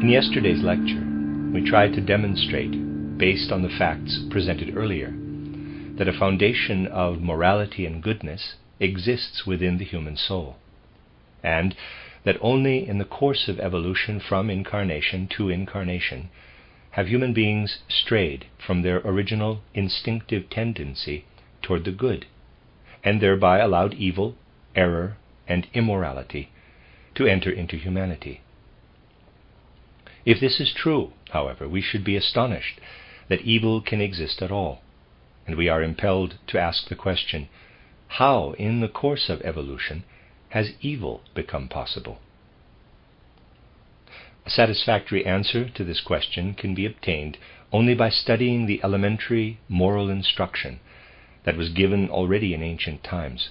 In yesterday's lecture, we tried to demonstrate, based on the facts presented earlier, that a foundation of morality and goodness exists within the human soul, and that only in the course of evolution from incarnation to incarnation have human beings strayed from their original instinctive tendency toward the good, and thereby allowed evil, error, and immorality to enter into humanity. If this is true, however, we should be astonished that evil can exist at all, and we are impelled to ask the question, how, in the course of evolution, has evil become possible? A satisfactory answer to this question can be obtained only by studying the elementary moral instruction that was given already in ancient times.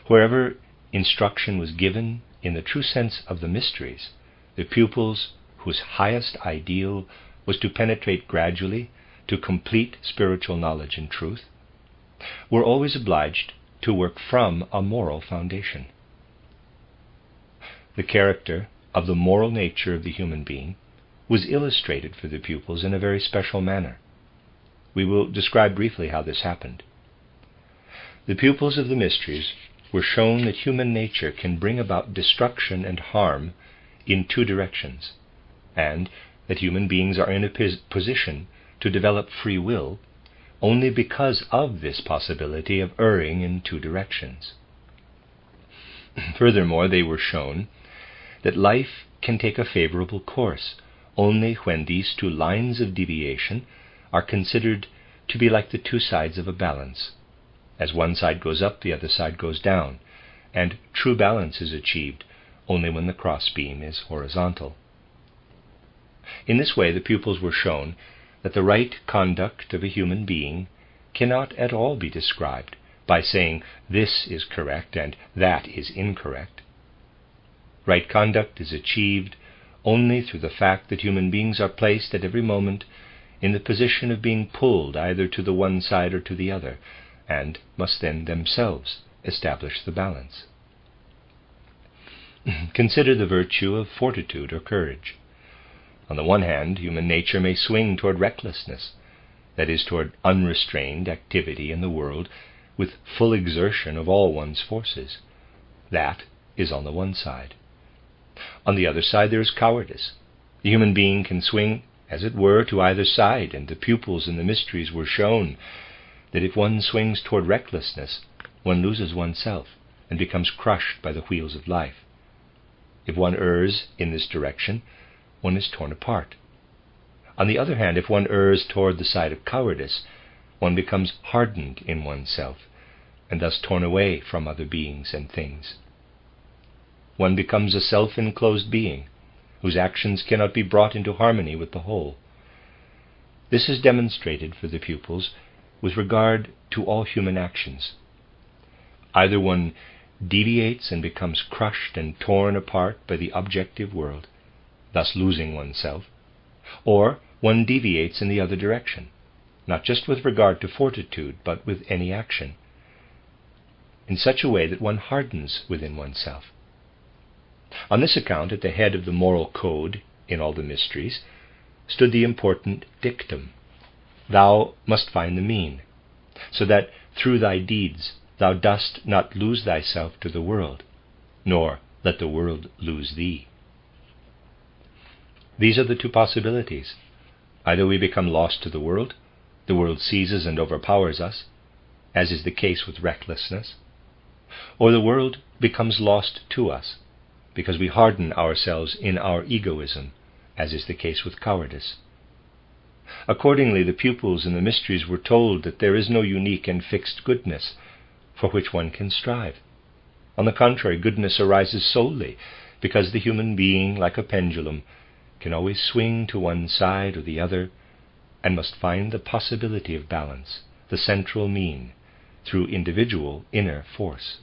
Wherever instruction was given in the true sense of the mysteries, the pupils whose highest ideal was to penetrate gradually to complete spiritual knowledge and truth, were always obliged to work from a moral foundation. The character of the moral nature of the human being was illustrated for the pupils in a very special manner. We will describe briefly how this happened. The pupils of the mysteries were shown that human nature can bring about destruction and harm in two directions, and that human beings are in a position to develop free will only because of this possibility of erring in two directions. Furthermore, they were shown that life can take a favorable course only when these two lines of deviation are considered to be like the two sides of a balance. As one side goes up, the other side goes down, and true balance is achieved only when the cross beam is horizontal. In this way, the pupils were shown that the right conduct of a human being cannot at all be described by saying this is correct and that is incorrect. Right conduct is achieved only through the fact that human beings are placed at every moment in the position of being pulled either to the one side or to the other, and must then themselves establish the balance. Consider the virtue of fortitude or courage. On the one hand, human nature may swing toward recklessness, that is, toward unrestrained activity in the world with full exertion of all one's forces. That is on the one side. On the other side there is cowardice. The human being can swing, as it were, to either side, and the pupils in the mysteries were shown that if one swings toward recklessness, one loses oneself and becomes crushed by the wheels of life. If one errs in this direction, one is torn apart. On the other hand, if one errs toward the side of cowardice, one becomes hardened in oneself, and thus torn away from other beings and things. One becomes a self-enclosed being, whose actions cannot be brought into harmony with the whole. This is demonstrated for the pupils with regard to all human actions. Either one deviates and becomes crushed and torn apart by the objective world, thus losing oneself, or one deviates in the other direction, not just with regard to fortitude, but with any action, in such a way that one hardens within oneself. On this account, at the head of the moral code in all the mysteries, stood the important dictum, "Thou must find the mean, so that through thy deeds thou dost not lose thyself to the world, nor let the world lose thee." These are the two possibilities. Either we become lost to the world seizes and overpowers us, as is the case with recklessness, or the world becomes lost to us, because we harden ourselves in our egoism, as is the case with cowardice. Accordingly, the pupils in the mysteries were told that there is no unique and fixed goodness for which one can strive. On the contrary, goodness arises solely because the human being, like a pendulum, can always swing to one side or the other, and must find the possibility of balance, the central mean, through individual inner force.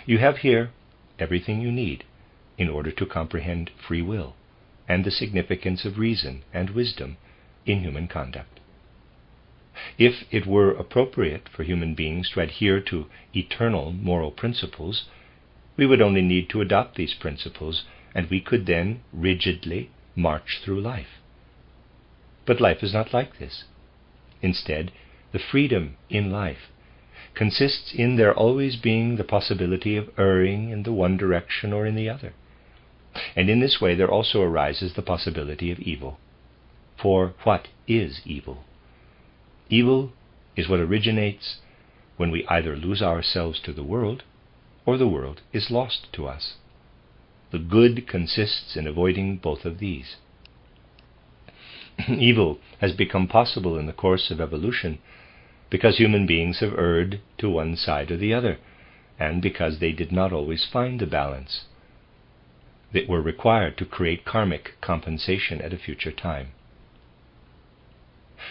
You have here everything you need in order to comprehend free will and the significance of reason and wisdom in human conduct. If it were appropriate for human beings to adhere to eternal moral principles, We would only need to adopt these principles, and we could then rigidly march through life. But life is not like this. Instead, the freedom in life consists in there always being the possibility of erring in the one direction or in the other. And in this way there also arises the possibility of evil. For what is evil? Evil is what originates when we either lose ourselves to the world, or the world is lost to us. The good consists in avoiding both of these. Evil has become possible in the course of evolution because human beings have erred to one side or the other, and because they did not always find the balance that were required to create karmic compensation at a future time.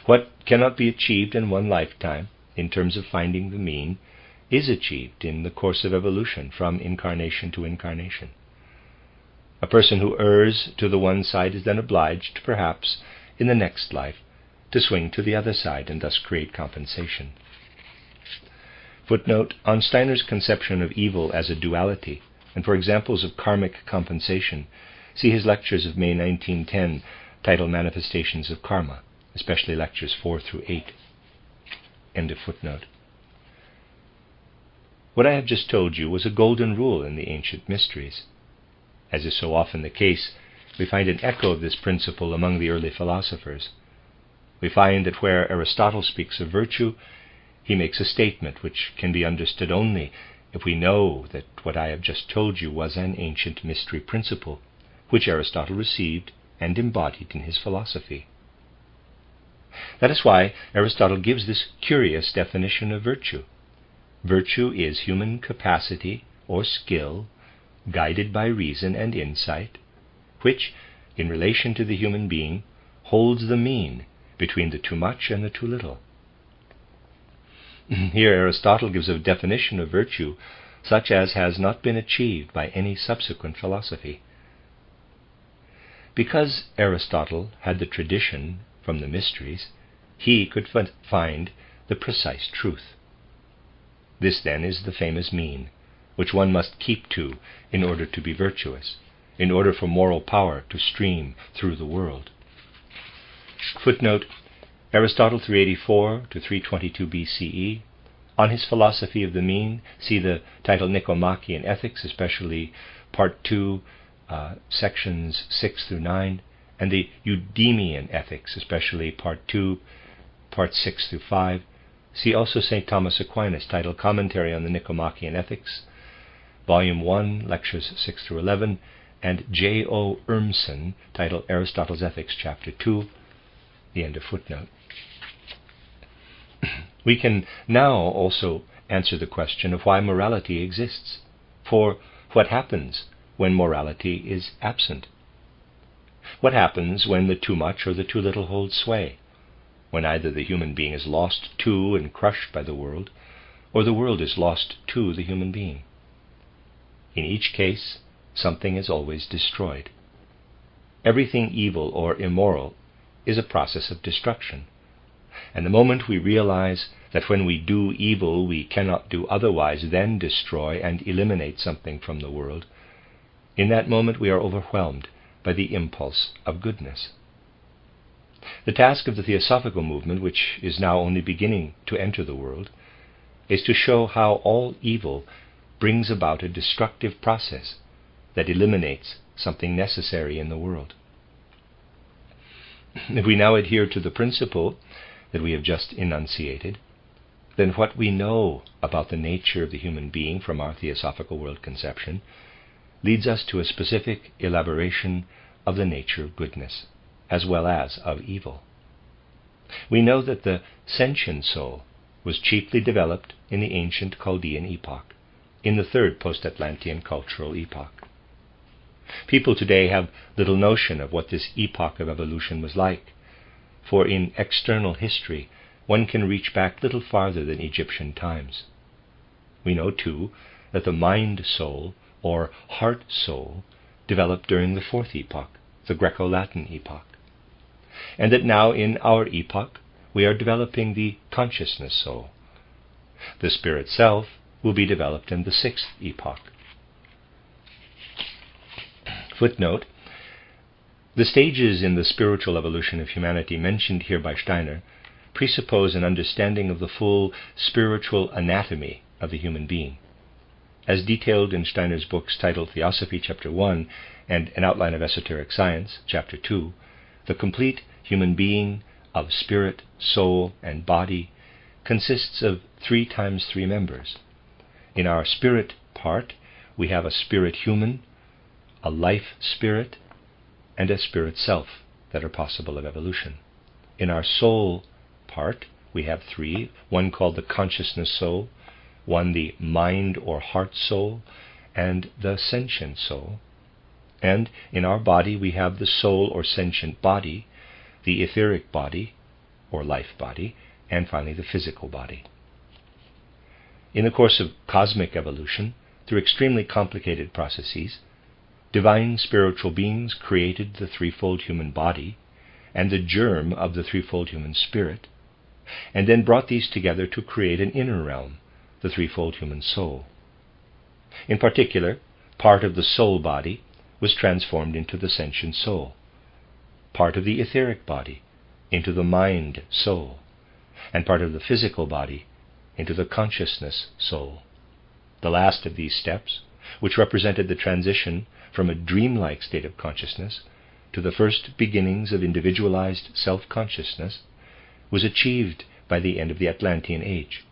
What cannot be achieved in one lifetime, in terms of finding the mean, is achieved in the course of evolution from incarnation to incarnation. A person who errs to the one side is then obliged, perhaps, in the next life, to swing to the other side and thus create compensation. Footnote: on Steiner's conception of evil as a duality, and for examples of karmic compensation, see his lectures of May 1910, titled Manifestations of Karma, especially lectures 4 through 8. End of footnote. What I have just told you was a golden rule in the ancient mysteries. As is so often the case, we find an echo of this principle among the early philosophers. We find that where Aristotle speaks of virtue, he makes a statement which can be understood only if we know that what I have just told you was an ancient mystery principle, which Aristotle received and embodied in his philosophy. That is why Aristotle gives this curious definition of virtue. Virtue is human capacity or skill, guided by reason and insight, which, in relation to the human being, holds the mean between the too much and the too little. Here Aristotle gives a definition of virtue such as has not been achieved by any subsequent philosophy. Because Aristotle had the tradition from the mysteries, he could find the precise truth. This, then, is the famous mean, which one must keep to in order to be virtuous, in order for moral power to stream through the world. Footnote: Aristotle 384 to 322 BCE. On his philosophy of the mean, see the title Nicomachean Ethics, especially Part 2, sections 6 through 9, and the Eudemian Ethics, especially Part 2, Part 6 through 5. See also St. Thomas Aquinas, titled Commentary on the Nicomachean Ethics, Volume 1, Lectures 6 through 11, and J.O. Urmson, titled Aristotle's Ethics, Chapter 2, the end of footnote. We can now also answer the question of why morality exists, for what happens when morality is absent? What happens when the too much or the too little holds sway? When either the human being is lost to and crushed by the world, or the world is lost to the human being? In each case, something is always destroyed. Everything evil or immoral is a process of destruction. And the moment we realize that when we do evil we cannot do otherwise than destroy and eliminate something from the world, in that moment we are overwhelmed by the impulse of goodness. The task of the Theosophical movement, which is now only beginning to enter the world, is to show how all evil brings about a destructive process that eliminates something necessary in the world. If we now adhere to the principle that we have just enunciated, then what we know about the nature of the human being from our Theosophical world conception leads us to a specific elaboration of the nature of goodness, as well as of evil. We know that the sentient soul was chiefly developed in the ancient Chaldean epoch, in the third post-Atlantean cultural epoch. People today have little notion of what this epoch of evolution was like, for in external history one can reach back little farther than Egyptian times. We know, too, that the mind-soul, or heart-soul, developed during the fourth epoch, the Greco-Latin epoch, and that now in our epoch we are developing the consciousness soul. The spirit self will be developed in the sixth epoch. Footnote: the stages in the spiritual evolution of humanity mentioned here by Steiner presuppose an understanding of the full spiritual anatomy of the human being. As detailed in Steiner's books titled Theosophy, Chapter 1, and An Outline of Esoteric Science, Chapter 2, the complete human being of spirit, soul, and body consists of 3 times 3 members. In our spirit part, we have a spirit human, a life spirit, and a spirit self that are possible of evolution. In our soul part, we have 3, one called the consciousness soul, one the mind or heart soul, and the sentient soul. And in our body, we have the soul or sentient body, the etheric body or life body, and finally the physical body. In the course of cosmic evolution, through extremely complicated processes, divine spiritual beings created the threefold human body and the germ of the threefold human spirit, and then brought these together to create an inner realm, the threefold human soul. In particular, part of the soul body was transformed into the sentient soul, part of the etheric body into the mind soul, and part of the physical body into the consciousness soul. The last of these steps, which represented the transition from a dreamlike state of consciousness to the first beginnings of individualized self-consciousness, was achieved by the end of the Atlantean Age.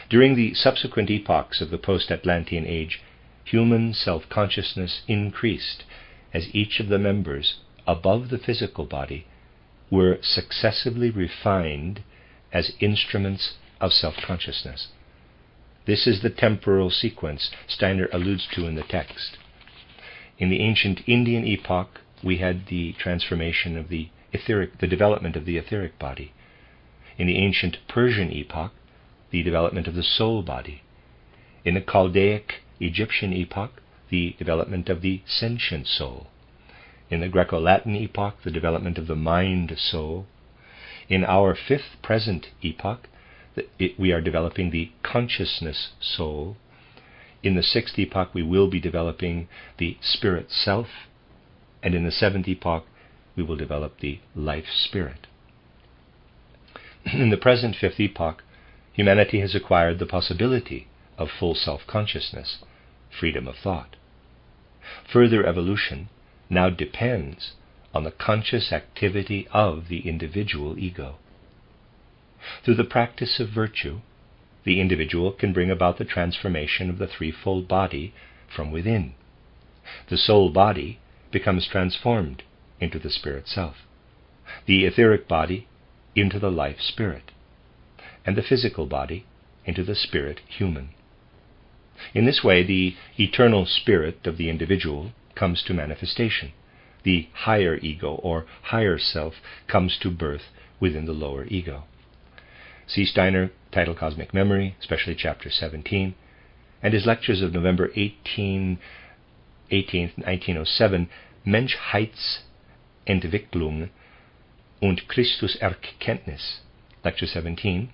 During the subsequent epochs of the post-Atlantean Age, human self-consciousness increased as each of the members above the physical body were successively refined as instruments of self-consciousness. This is the temporal sequence Steiner alludes to in the text. In the ancient Indian epoch, we had the transformation of the development of the etheric body. In the ancient Persian epoch, the development of the soul body. In the Chaldaic Egyptian epoch, the development of the sentient soul. In the Greco-Latin epoch, the development of the mind soul. In our 5th present epoch, we are developing the consciousness soul. In the 6th epoch, we will be developing the spirit self. And in the 7th epoch, we will develop the life spirit. In the present 5th epoch, humanity has acquired the possibility of full self-consciousness, freedom of thought. Further evolution now depends on the conscious activity of the individual ego. Through the practice of virtue, the individual can bring about the transformation of the threefold body from within. The soul body becomes transformed into the spirit self, the etheric body into the life spirit, and the physical body into the spirit human. In this way, the eternal spirit of the individual comes to manifestation. The higher ego or higher self comes to birth within the lower ego. See Steiner, titled Cosmic Memory, especially Chapter 17, and his lectures of November 18, 1907, Menschheitsentwicklung und Christuserkenntnis, Lecture 17,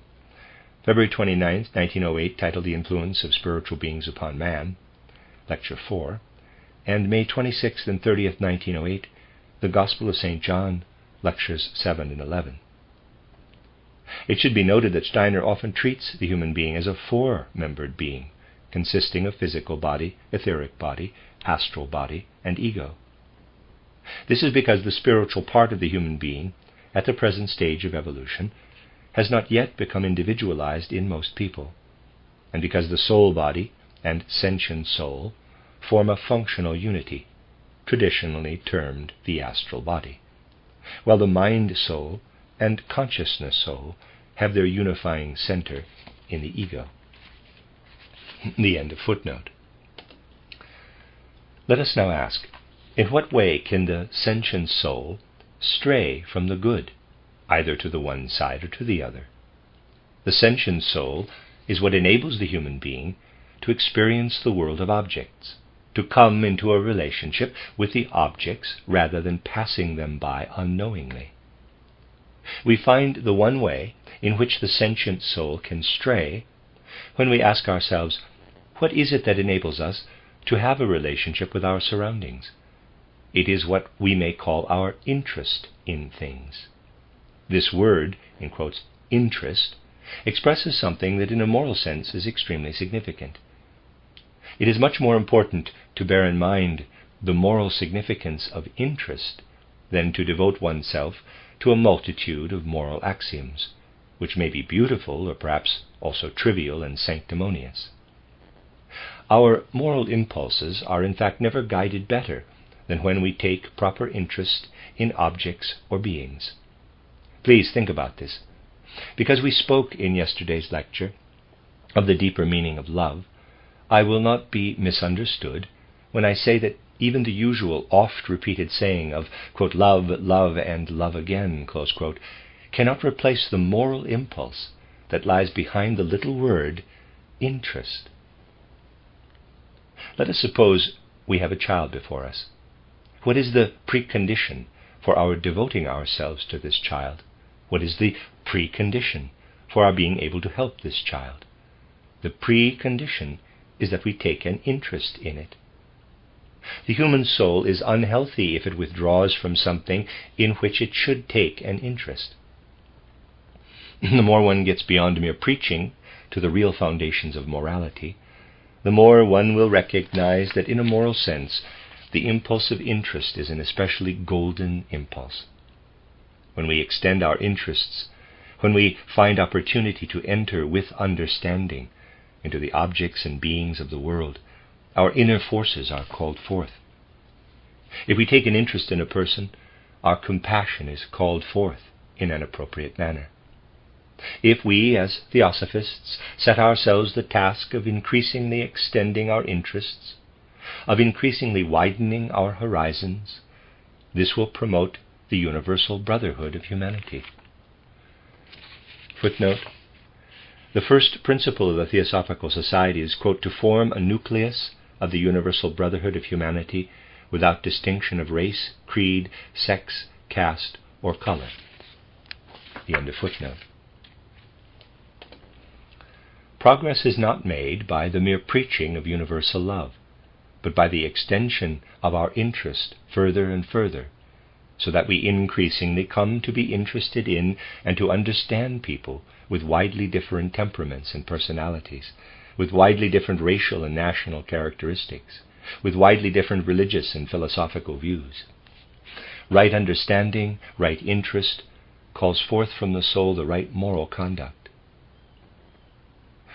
February 29, 1908, titled The Influence of Spiritual Beings Upon Man, Lecture 4, and May 26th and 30th, 1908, The Gospel of St. John, Lectures 7 and 11. It should be noted that Steiner often treats the human being as a 4-membered being, consisting of physical body, etheric body, astral body, and ego. This is because the spiritual part of the human being, at the present stage of evolution, has not yet become individualized in most people, and because the soul body and sentient soul form a functional unity, traditionally termed the astral body, while the mind soul and consciousness soul have their unifying center in the ego. The end of footnote. Let us now ask, in what way can the sentient soul stray from the good, either to the one side or to the other? The sentient soul is what enables the human being to experience the world of objects, to come into a relationship with the objects rather than passing them by unknowingly. We find the one way in which the sentient soul can stray when we ask ourselves, what is it that enables us to have a relationship with our surroundings, It is what we may call our interest in things. This word, in quotes, interest, expresses something that in a moral sense is extremely significant. It is much more important to bear in mind the moral significance of interest than to devote oneself to a multitude of moral axioms, which may be beautiful or perhaps also trivial and sanctimonious. Our moral impulses are in fact never guided better than when we take proper interest in objects or beings. Please think about this. Because we spoke in yesterday's lecture of the deeper meaning of love, I will not be misunderstood when I say that even the usual oft-repeated saying of, quote, love, love, and love again, close quote, cannot replace the moral impulse that lies behind the little word interest. Let us suppose we have a child before us. What is the precondition for our devoting ourselves to this child? What is the precondition for our being able to help this child? The precondition is that we take an interest in it. The human soul is unhealthy if it withdraws from something in which it should take an interest. The more one gets beyond mere preaching to the real foundations of morality, the more one will recognize that in a moral sense, the impulse of interest is an especially golden impulse. When we extend our interests, when we find opportunity to enter with understanding into the objects and beings of the world, our inner forces are called forth. If we take an interest in a person, our compassion is called forth in an appropriate manner. If we, as theosophists, set ourselves the task of increasingly extending our interests, of increasingly widening our horizons, this will promote the universal brotherhood of humanity. Footnote: the first principle of the Theosophical Society is, quote, to form a nucleus of the universal brotherhood of humanity without distinction of race, creed, sex, caste, or color. The end of footnote. Progress is not made by the mere preaching of universal love, but by the extension of our interest further and further, so that we increasingly come to be interested in and to understand people with widely different temperaments and personalities, with widely different racial and national characteristics, with widely different religious and philosophical views. Right understanding, right interest, calls forth from the soul the right moral conduct.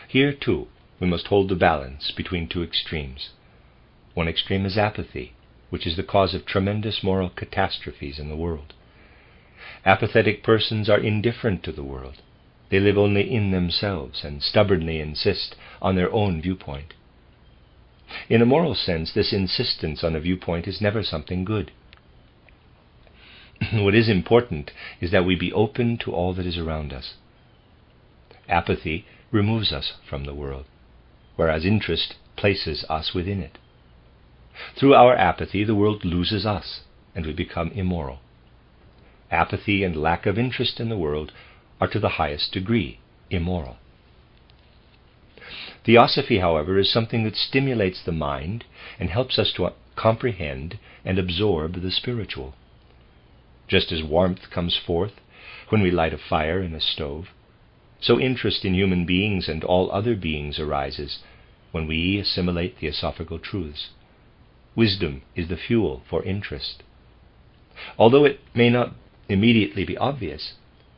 Here, too, we must hold the balance between two extremes. One extreme is apathy, which is the cause of tremendous moral catastrophes in the world. Apathetic persons are indifferent to the world. They live only in themselves and stubbornly insist on their own viewpoint. In a moral sense, this insistence on a viewpoint is never something good. What is important is that we be open to all that is around us. Apathy removes us from the world, whereas interest places us within it. Through our apathy, the world loses us, and we become immoral. Apathy and lack of interest in the world are to the highest degree immoral. Theosophy, however, is something that stimulates the mind and helps us to comprehend and absorb the spiritual. Just as warmth comes forth when we light a fire in a stove, so interest in human beings and all other beings arises when we assimilate theosophical truths. Wisdom is the fuel for interest. Although it may not immediately be obvious,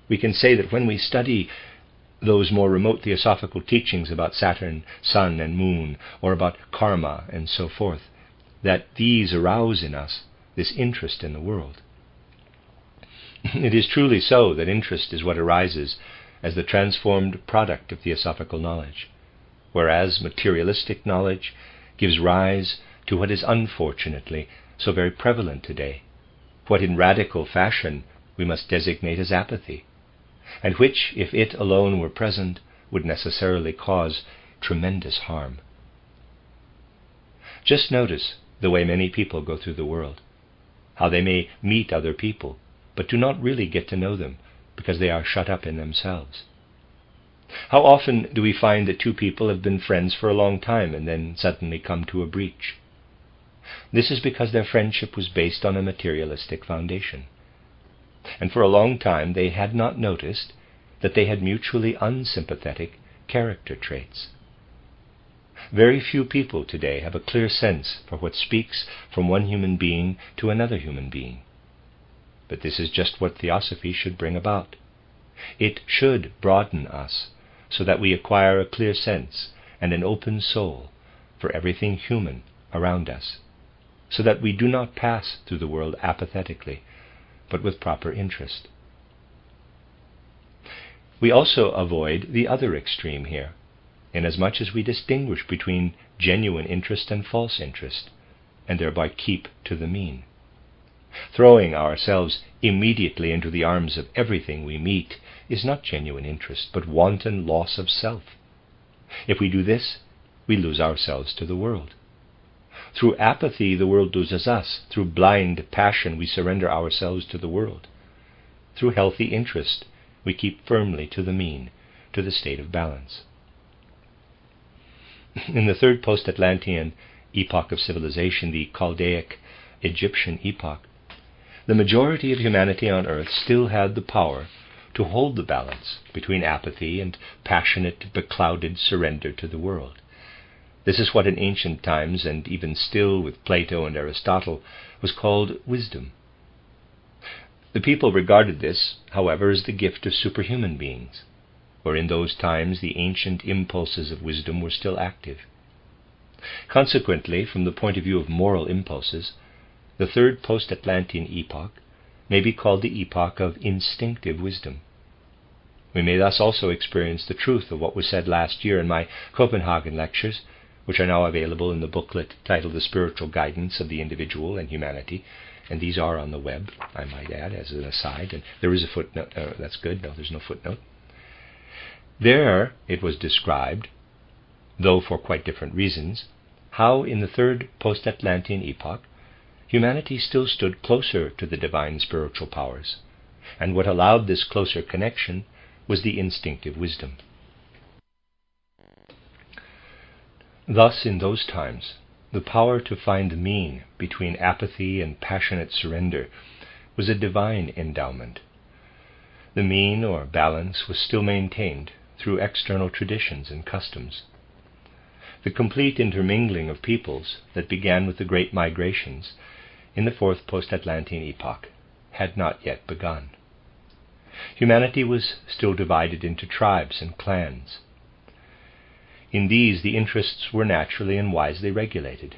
we can say that when we study those more remote theosophical teachings about Saturn, Sun, and Moon, or about karma and so forth, that these arouse in us this interest in the world. It is truly so that interest is what arises as the transformed product of theosophical knowledge, whereas materialistic knowledge gives rise to what is unfortunately so very prevalent today, what in radical fashion we must designate as apathy, and which, if it alone were present, would necessarily cause tremendous harm. Just notice the way many people go through the world, how they may meet other people, but do not really get to know them because they are shut up in themselves. How often do we find that two people have been friends for a long time and then suddenly come to a breach? This is because their friendship was based on a materialistic foundation. And for a long time they had not noticed that they had mutually unsympathetic character traits. Very few people today have a clear sense for what speaks from one human being to another human being. But this is just what theosophy should bring about. It should broaden us so that we acquire a clear sense and an open soul for everything human around us, so that we do not pass through the world apathetically, but with proper interest. We also avoid the other extreme here, inasmuch as we distinguish between genuine interest and false interest, and thereby keep to the mean. Throwing ourselves immediately into the arms of everything we meet is not genuine interest, but wanton loss of self. If we do this, we lose ourselves to the world. Through apathy, the world loses us. Through blind passion, we surrender ourselves to the world. Through healthy interest, we keep firmly to the mean, to the state of balance. In the third post-Atlantean epoch of civilization, the Chaldaic Egyptian epoch, the majority of humanity on Earth still had the power to hold the balance between apathy and passionate, beclouded surrender to the world. This is what in ancient times, and even still with Plato and Aristotle, was called wisdom. The people regarded this, however, as the gift of superhuman beings, where in those times the ancient impulses of wisdom were still active. Consequently, from the point of view of moral impulses, the third post-Atlantean epoch may be called the epoch of instinctive wisdom. We may thus also experience the truth of what was said last year in my Copenhagen lectures, which are now available in the booklet titled The Spiritual Guidance of the Individual and Humanity, and these are on the web, I might add, as an aside, and there is a footnote. That's good. No, there's no footnote. There it was described, though for quite different reasons, how in the third post-Atlantean epoch humanity still stood closer to the divine spiritual powers, and what allowed this closer connection was the instinctive wisdom. Thus, in those times, the power to find the mean between apathy and passionate surrender was a divine endowment. The mean, or balance, was still maintained through external traditions and customs. The complete intermingling of peoples that began with the great migrations in the fourth post-Atlantean epoch had not yet begun. Humanity was still divided into tribes and clans. In these, the interests were naturally and wisely regulated.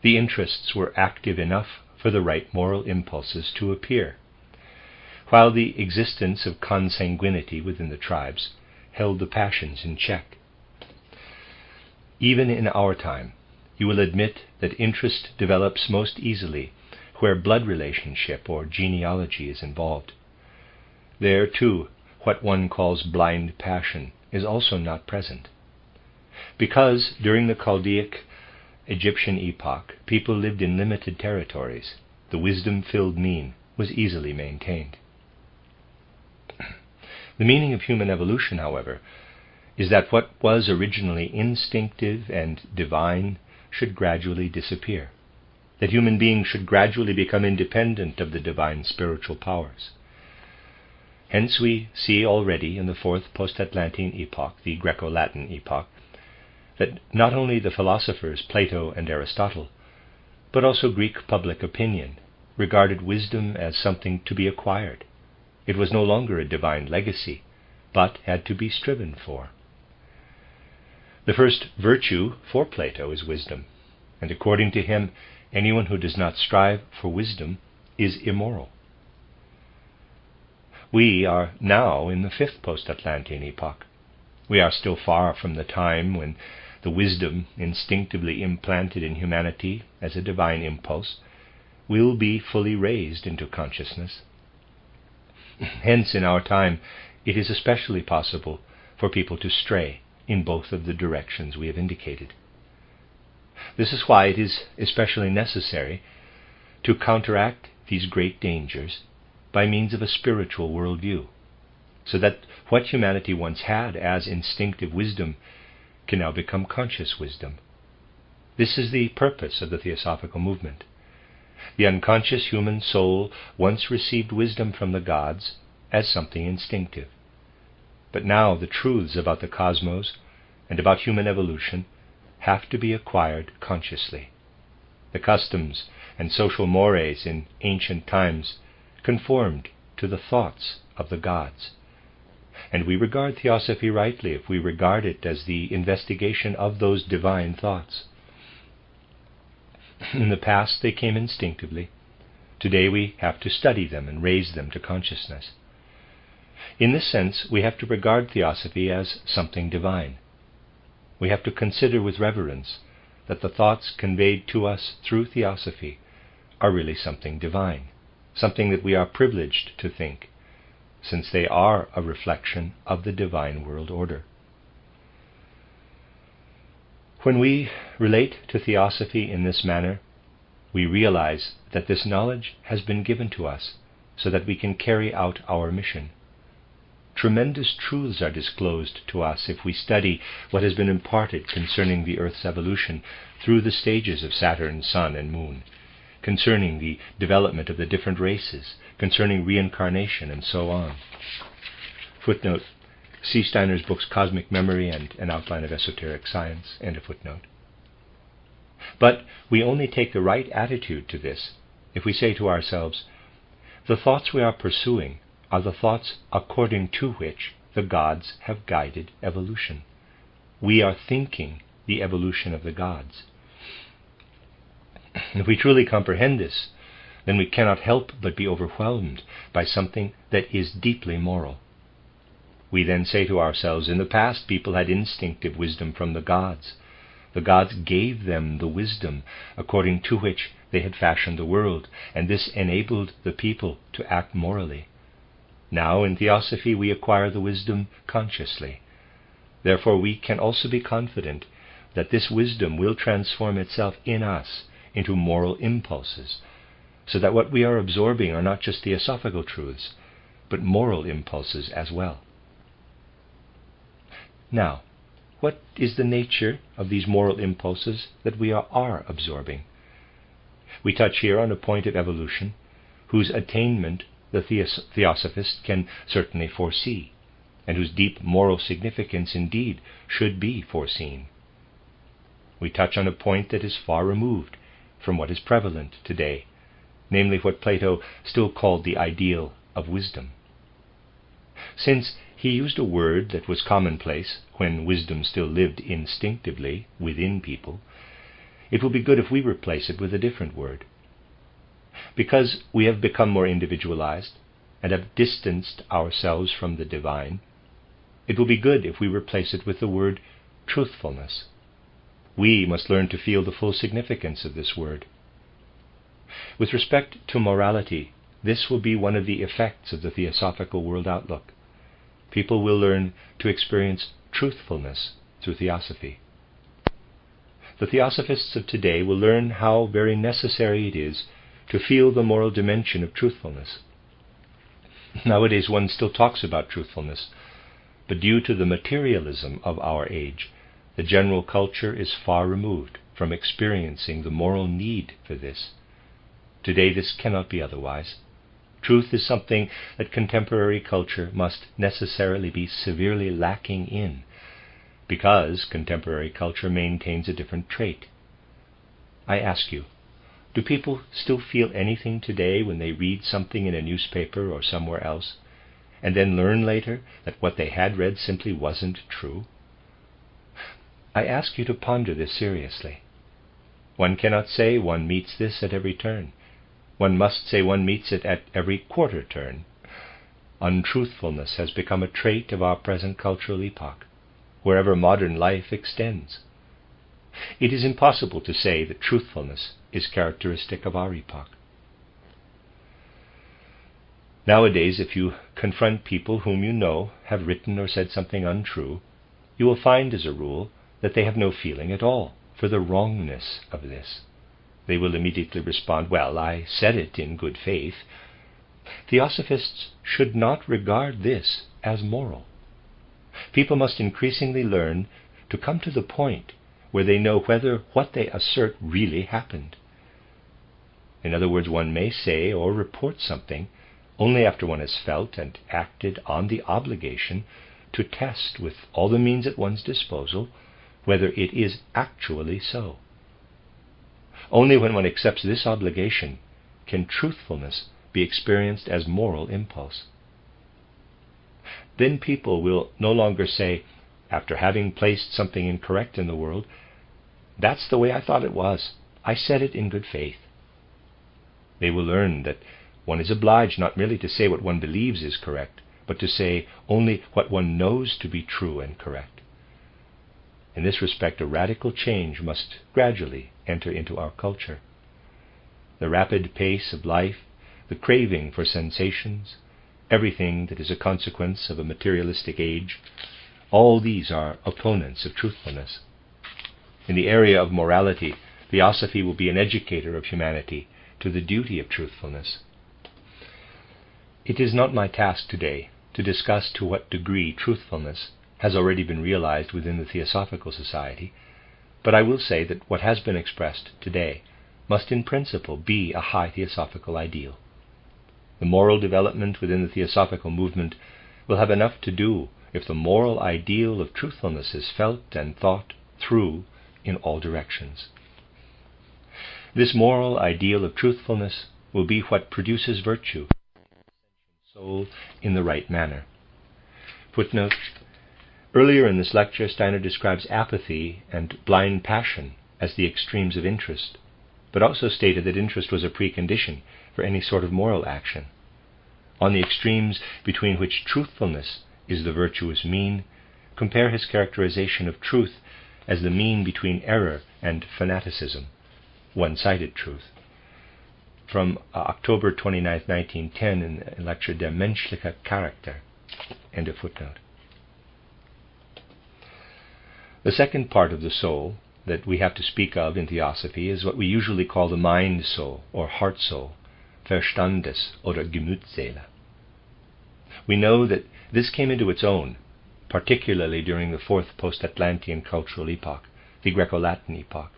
The interests were active enough for the right moral impulses to appear, while the existence of consanguinity within the tribes held the passions in check. Even in our time, you will admit that interest develops most easily where blood relationship or genealogy is involved. There, too, what one calls blind passion is also not present. Because during the Chaldaic Egyptian epoch, people lived in limited territories, the wisdom-filled mean was easily maintained. The meaning of human evolution, however, is that what was originally instinctive and divine should gradually disappear, that human beings should gradually become independent of the divine spiritual powers. Hence we see already in the fourth post-Atlantean epoch, the Greco-Latin epoch, that not only the philosophers Plato and Aristotle, but also Greek public opinion, regarded wisdom as something to be acquired. It was no longer a divine legacy, but had to be striven for. The first virtue for Plato is wisdom, and according to him, anyone who does not strive for wisdom is immoral. We are now in the fifth post-Atlantean epoch. We are still far from the time when the wisdom instinctively implanted in humanity as a divine impulse will be fully raised into consciousness. Hence, in our time, it is especially possible for people to stray in both of the directions we have indicated. This is why it is especially necessary to counteract these great dangers by means of a spiritual worldview, so that what humanity once had as instinctive wisdom can now become conscious wisdom. This is the purpose of the Theosophical movement. The unconscious human soul once received wisdom from the gods as something instinctive. But now the truths about the cosmos and about human evolution have to be acquired consciously. The customs and social mores in ancient times conformed to the thoughts of the gods. And we regard Theosophy rightly if we regard it as the investigation of those divine thoughts. In the past they came instinctively. Today we have to study them and raise them to consciousness. In this sense, we have to regard Theosophy as something divine. We have to consider with reverence that the thoughts conveyed to us through Theosophy are really something divine, something that we are privileged to think, since they are a reflection of the divine world order. When we relate to Theosophy in this manner, we realize that this knowledge has been given to us so that we can carry out our mission. Tremendous truths are disclosed to us if we study what has been imparted concerning the Earth's evolution through the stages of Saturn, Sun, and Moon, concerning the development of the different races, concerning reincarnation, and so on. Footnote: see Steiner's books Cosmic Memory and An Outline of Esoteric Science. End of footnote. But we only take the right attitude to this if we say to ourselves, the thoughts we are pursuing are the thoughts according to which the gods have guided evolution. We are thinking the evolution of the gods. If we truly comprehend this, then we cannot help but be overwhelmed by something that is deeply moral. We then say to ourselves, in the past people had instinctive wisdom from the gods. The gods gave them the wisdom according to which they had fashioned the world, and this enabled the people to act morally. Now in Theosophy we acquire the wisdom consciously. Therefore we can also be confident that this wisdom will transform itself in us into moral impulses, so that what we are absorbing are not just theosophical truths, but moral impulses as well. Now, what is the nature of these moral impulses that we are absorbing? We touch here on a point of evolution whose attainment the Theosophist can certainly foresee, and whose deep moral significance indeed should be foreseen. We touch on a point that is far removed from what is prevalent today, namely what Plato still called the ideal of wisdom. Since he used a word that was commonplace when wisdom still lived instinctively within people, it will be good if we replace it with a different word. Because we have become more individualized and have distanced ourselves from the divine, it will be good if we replace it with the word truthfulness. We must learn to feel the full significance of this word. With respect to morality, this will be one of the effects of the theosophical world outlook. People will learn to experience truthfulness through Theosophy. The Theosophists of today will learn how very necessary it is to feel the moral dimension of truthfulness. Nowadays one still talks about truthfulness, but due to the materialism of our age, the general culture is far removed from experiencing the moral need for this. Today this cannot be otherwise. Truth is something that contemporary culture must necessarily be severely lacking in, because contemporary culture maintains a different trait. I ask you, do people still feel anything today when they read something in a newspaper or somewhere else, and then learn later that what they had read simply wasn't true? I ask you to ponder this seriously. One cannot say one meets this at every turn. One must say one meets it at every quarter turn. Untruthfulness has become a trait of our present cultural epoch, wherever modern life extends. It is impossible to say that truthfulness is characteristic of our epoch. Nowadays, if you confront people whom you know have written or said something untrue, you will find as a rule that they have no feeling at all for the wrongness of this. They will immediately respond, well, I said it in good faith. Theosophists should not regard this as moral. People must increasingly learn to come to the point where they know whether what they assert really happened. In other words, one may say or report something only after one has felt and acted on the obligation to test with all the means at one's disposal whether it is actually so. Only when one accepts this obligation can truthfulness be experienced as moral impulse. Then people will no longer say, after having placed something incorrect in the world, "That's the way I thought it was. I said it in good faith." They will learn that one is obliged not merely to say what one believes is correct, but to say only what one knows to be true and correct. In this respect, a radical change must gradually enter into our culture. The rapid pace of life, the craving for sensations, everything that is a consequence of a materialistic age, all these are opponents of truthfulness. In the area of morality, Theosophy will be an educator of humanity to the duty of truthfulness. It is not my task today to discuss to what degree truthfulness has already been realized within the Theosophical Society, but I will say that what has been expressed today must in principle be a high theosophical ideal. The moral development within the theosophical movement will have enough to do if the moral ideal of truthfulness is felt and thought through in all directions. This moral ideal of truthfulness will be what produces virtue, soul in the right manner. Footnote: earlier in this lecture, Steiner describes apathy and blind passion as the extremes of interest, but also stated that interest was a precondition for any sort of moral action. On the extremes between which truthfulness is the virtuous mean, compare his characterization of truth as the mean between error and fanaticism, one-sided truth. From October 29, 1910, in lecture Der menschliche Charakter. End of footnote. The second part of the soul that we have to speak of in Theosophy is what we usually call the mind soul or heart soul, Verstandes oder Gemütsseele. We know that this came into its own, particularly during the fourth post-Atlantean cultural epoch, the Greco-Latin epoch.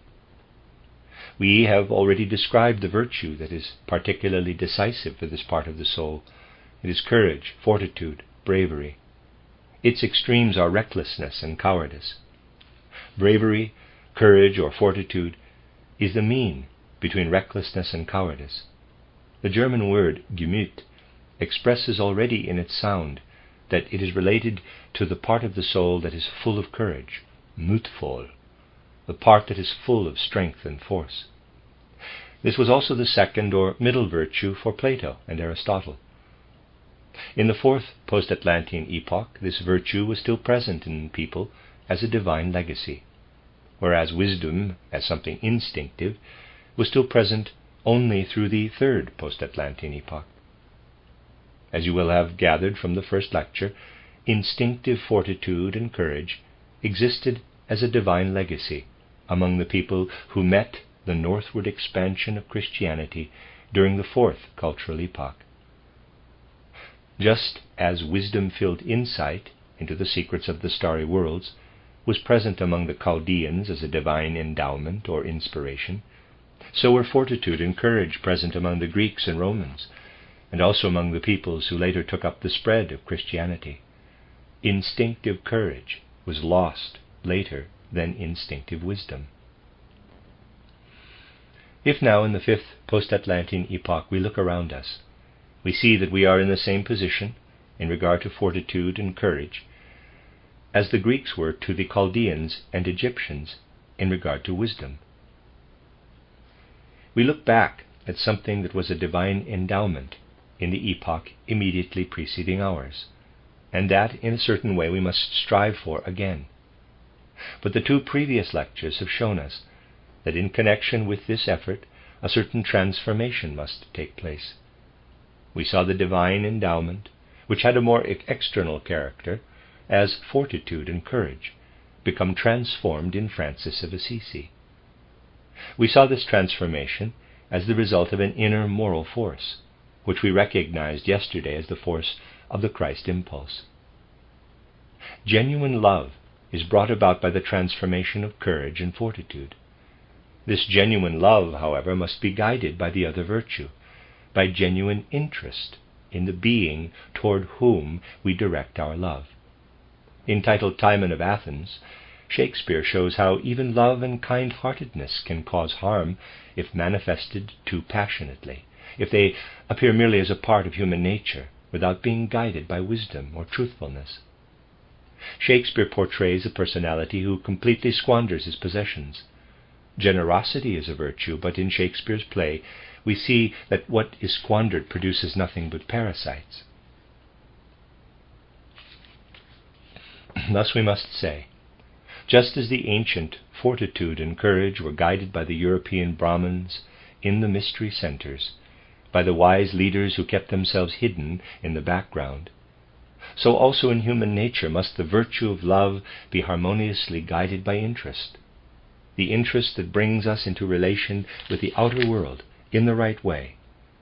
We have already described the virtue that is particularly decisive for this part of the soul. It is courage, fortitude, bravery. Its extremes are recklessness and cowardice. Bravery, courage, or fortitude is the mean between recklessness and cowardice. The German word Gemüt expresses already in its sound that it is related to the part of the soul that is full of courage, mutvoll, the part that is full of strength and force. This was also the second or middle virtue for Plato and Aristotle. In the fourth post-Atlantean epoch, this virtue was still present in people as a divine legacy, whereas wisdom, as something instinctive, was still present only through the third post-Atlantean epoch. As you will have gathered from the first lecture, instinctive fortitude and courage existed as a divine legacy among the people who met the northward expansion of Christianity during the fourth cultural epoch. Just as wisdom filled insight into the secrets of the starry worlds was present among the Chaldeans as a divine endowment or inspiration, so were fortitude and courage present among the Greeks and Romans, and also among the peoples who later took up the spread of Christianity. Instinctive courage was lost later than instinctive wisdom. If now in the fifth post-Atlantean epoch we look around us, we see that we are in the same position in regard to fortitude and courage as the Greeks were to the Chaldeans and Egyptians in regard to wisdom. We look back at something that was a divine endowment in the epoch immediately preceding ours, and that in a certain way we must strive for again. But the two previous lectures have shown us that in connection with this effort a certain transformation must take place. We saw the divine endowment, which had a more external character, as fortitude and courage, become transformed in Francis of Assisi. We saw this transformation as the result of an inner moral force, which we recognized yesterday as the force of the Christ impulse. Genuine love is brought about by the transformation of courage and fortitude. This genuine love, however, must be guided by the other virtue, by genuine interest in the being toward whom we direct our love. Entitled Timon of Athens, Shakespeare shows how even love and kind-heartedness can cause harm if manifested too passionately, if they appear merely as a part of human nature, without being guided by wisdom or truthfulness. Shakespeare portrays a personality who completely squanders his possessions. Generosity is a virtue, but in Shakespeare's play we see that what is squandered produces nothing but parasites. Thus we must say, just as the ancient fortitude and courage were guided by the European Brahmins in the mystery centers, by the wise leaders who kept themselves hidden in the background, so also in human nature must the virtue of love be harmoniously guided by interest, the interest that brings us into relation with the outer world in the right way,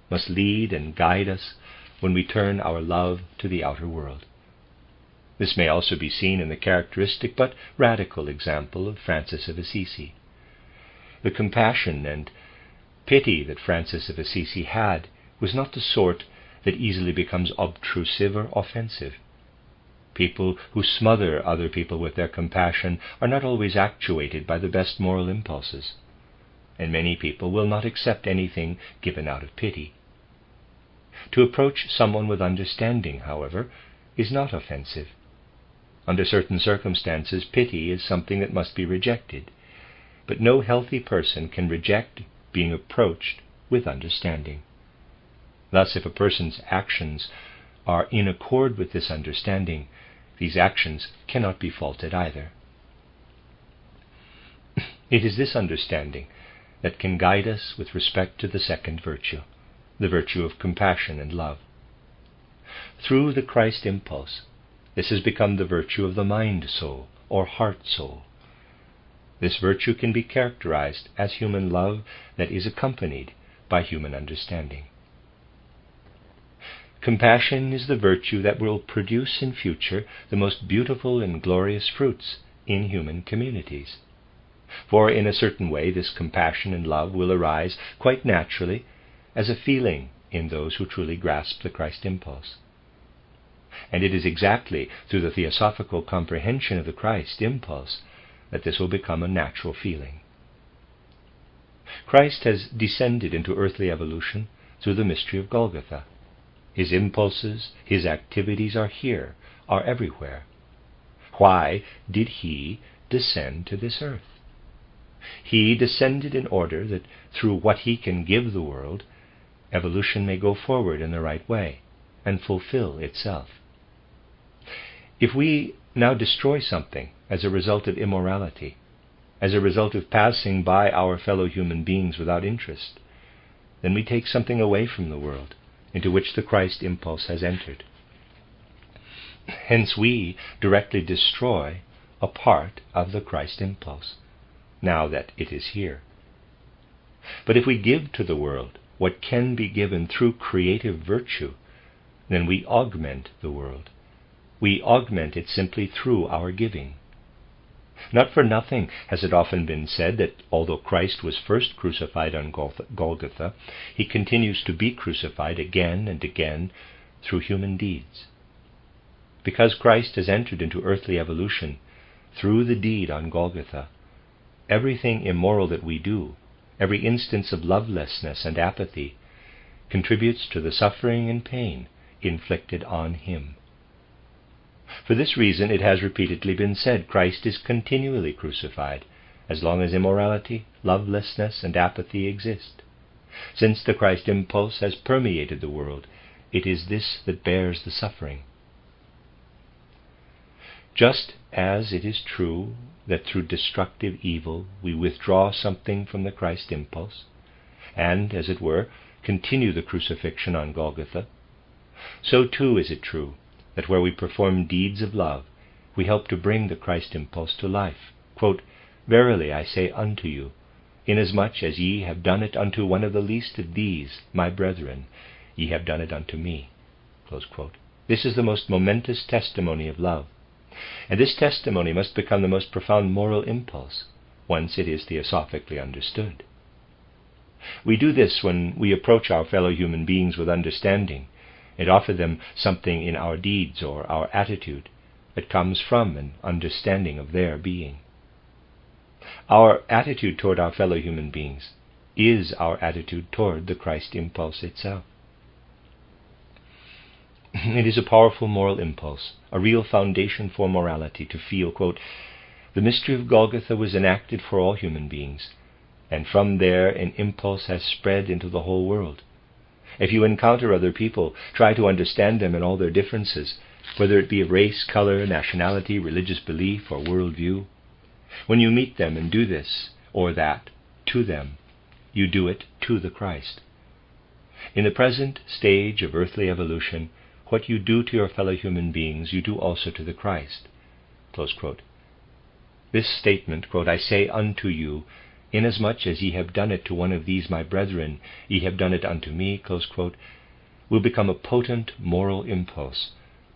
must lead and guide us when we turn our love to the outer world. This may also be seen in the characteristic but radical example of Francis of Assisi. The compassion and pity that Francis of Assisi had was not the sort that easily becomes obtrusive or offensive. People who smother other people with their compassion are not always actuated by the best moral impulses, and many people will not accept anything given out of pity. To approach someone with understanding, however, is not offensive. Under certain circumstances, pity is something that must be rejected, but no healthy person can reject being approached with understanding. Thus, if a person's actions are in accord with this understanding, these actions cannot be faulted either. It is this understanding that can guide us with respect to the second virtue, the virtue of compassion and love. Through the Christ impulse, this has become the virtue of the mind-soul or heart-soul. This virtue can be characterized as human love that is accompanied by human understanding. Compassion is the virtue that will produce in future the most beautiful and glorious fruits in human communities. For in a certain way this compassion and love will arise quite naturally as a feeling in those who truly grasp the Christ impulse. And it is exactly through the theosophical comprehension of the Christ impulse that this will become a natural feeling. Christ has descended into earthly evolution through the mystery of Golgotha. His impulses, his activities are here, are everywhere. Why did he descend to this earth? He descended in order that through what he can give the world, evolution may go forward in the right way and fulfill itself. If we now destroy something as a result of immorality, as a result of passing by our fellow human beings without interest, then we take something away from the world into which the Christ impulse has entered. Hence we directly destroy a part of the Christ impulse, now that it is here. But if we give to the world what can be given through creative virtue, then we augment the world. We augment it simply through our giving. Not for nothing has it often been said that although Christ was first crucified on Golgotha, he continues to be crucified again and again through human deeds. Because Christ has entered into earthly evolution through the deed on Golgotha, everything immoral that we do, every instance of lovelessness and apathy, contributes to the suffering and pain inflicted on him. For this reason it has repeatedly been said Christ is continually crucified as long as immorality, lovelessness, and apathy exist. Since the Christ impulse has permeated the world, it is this that bears the suffering. Just as it is true that through destructive evil we withdraw something from the Christ impulse, and, as it were, continue the crucifixion on Golgotha, so too is it true that where we perform deeds of love, we help to bring the Christ impulse to life. Quote, "Verily I say unto you, inasmuch as ye have done it unto one of the least of these, my brethren, ye have done it unto me." Close quote. This is the most momentous testimony of love. And this testimony must become the most profound moral impulse, once it is theosophically understood. We do this when we approach our fellow human beings with understanding and offer them something in our deeds or our attitude that comes from an understanding of their being. Our attitude toward our fellow human beings is our attitude toward the Christ impulse itself. It is a powerful moral impulse, a real foundation for morality, to feel, quote, "The mystery of Golgotha was enacted for all human beings, and from there an impulse has spread into the whole world. If you encounter other people, try to understand them in all their differences, whether it be of race, color, nationality, religious belief, or worldview. When you meet them and do this or that to them, you do it to the Christ. In the present stage of earthly evolution, what you do to your fellow human beings, you do also to the Christ." Close quote. This statement, quote, "I say unto you, inasmuch as ye have done it to one of these my brethren, ye have done it unto me," close quote, will become a potent moral impulse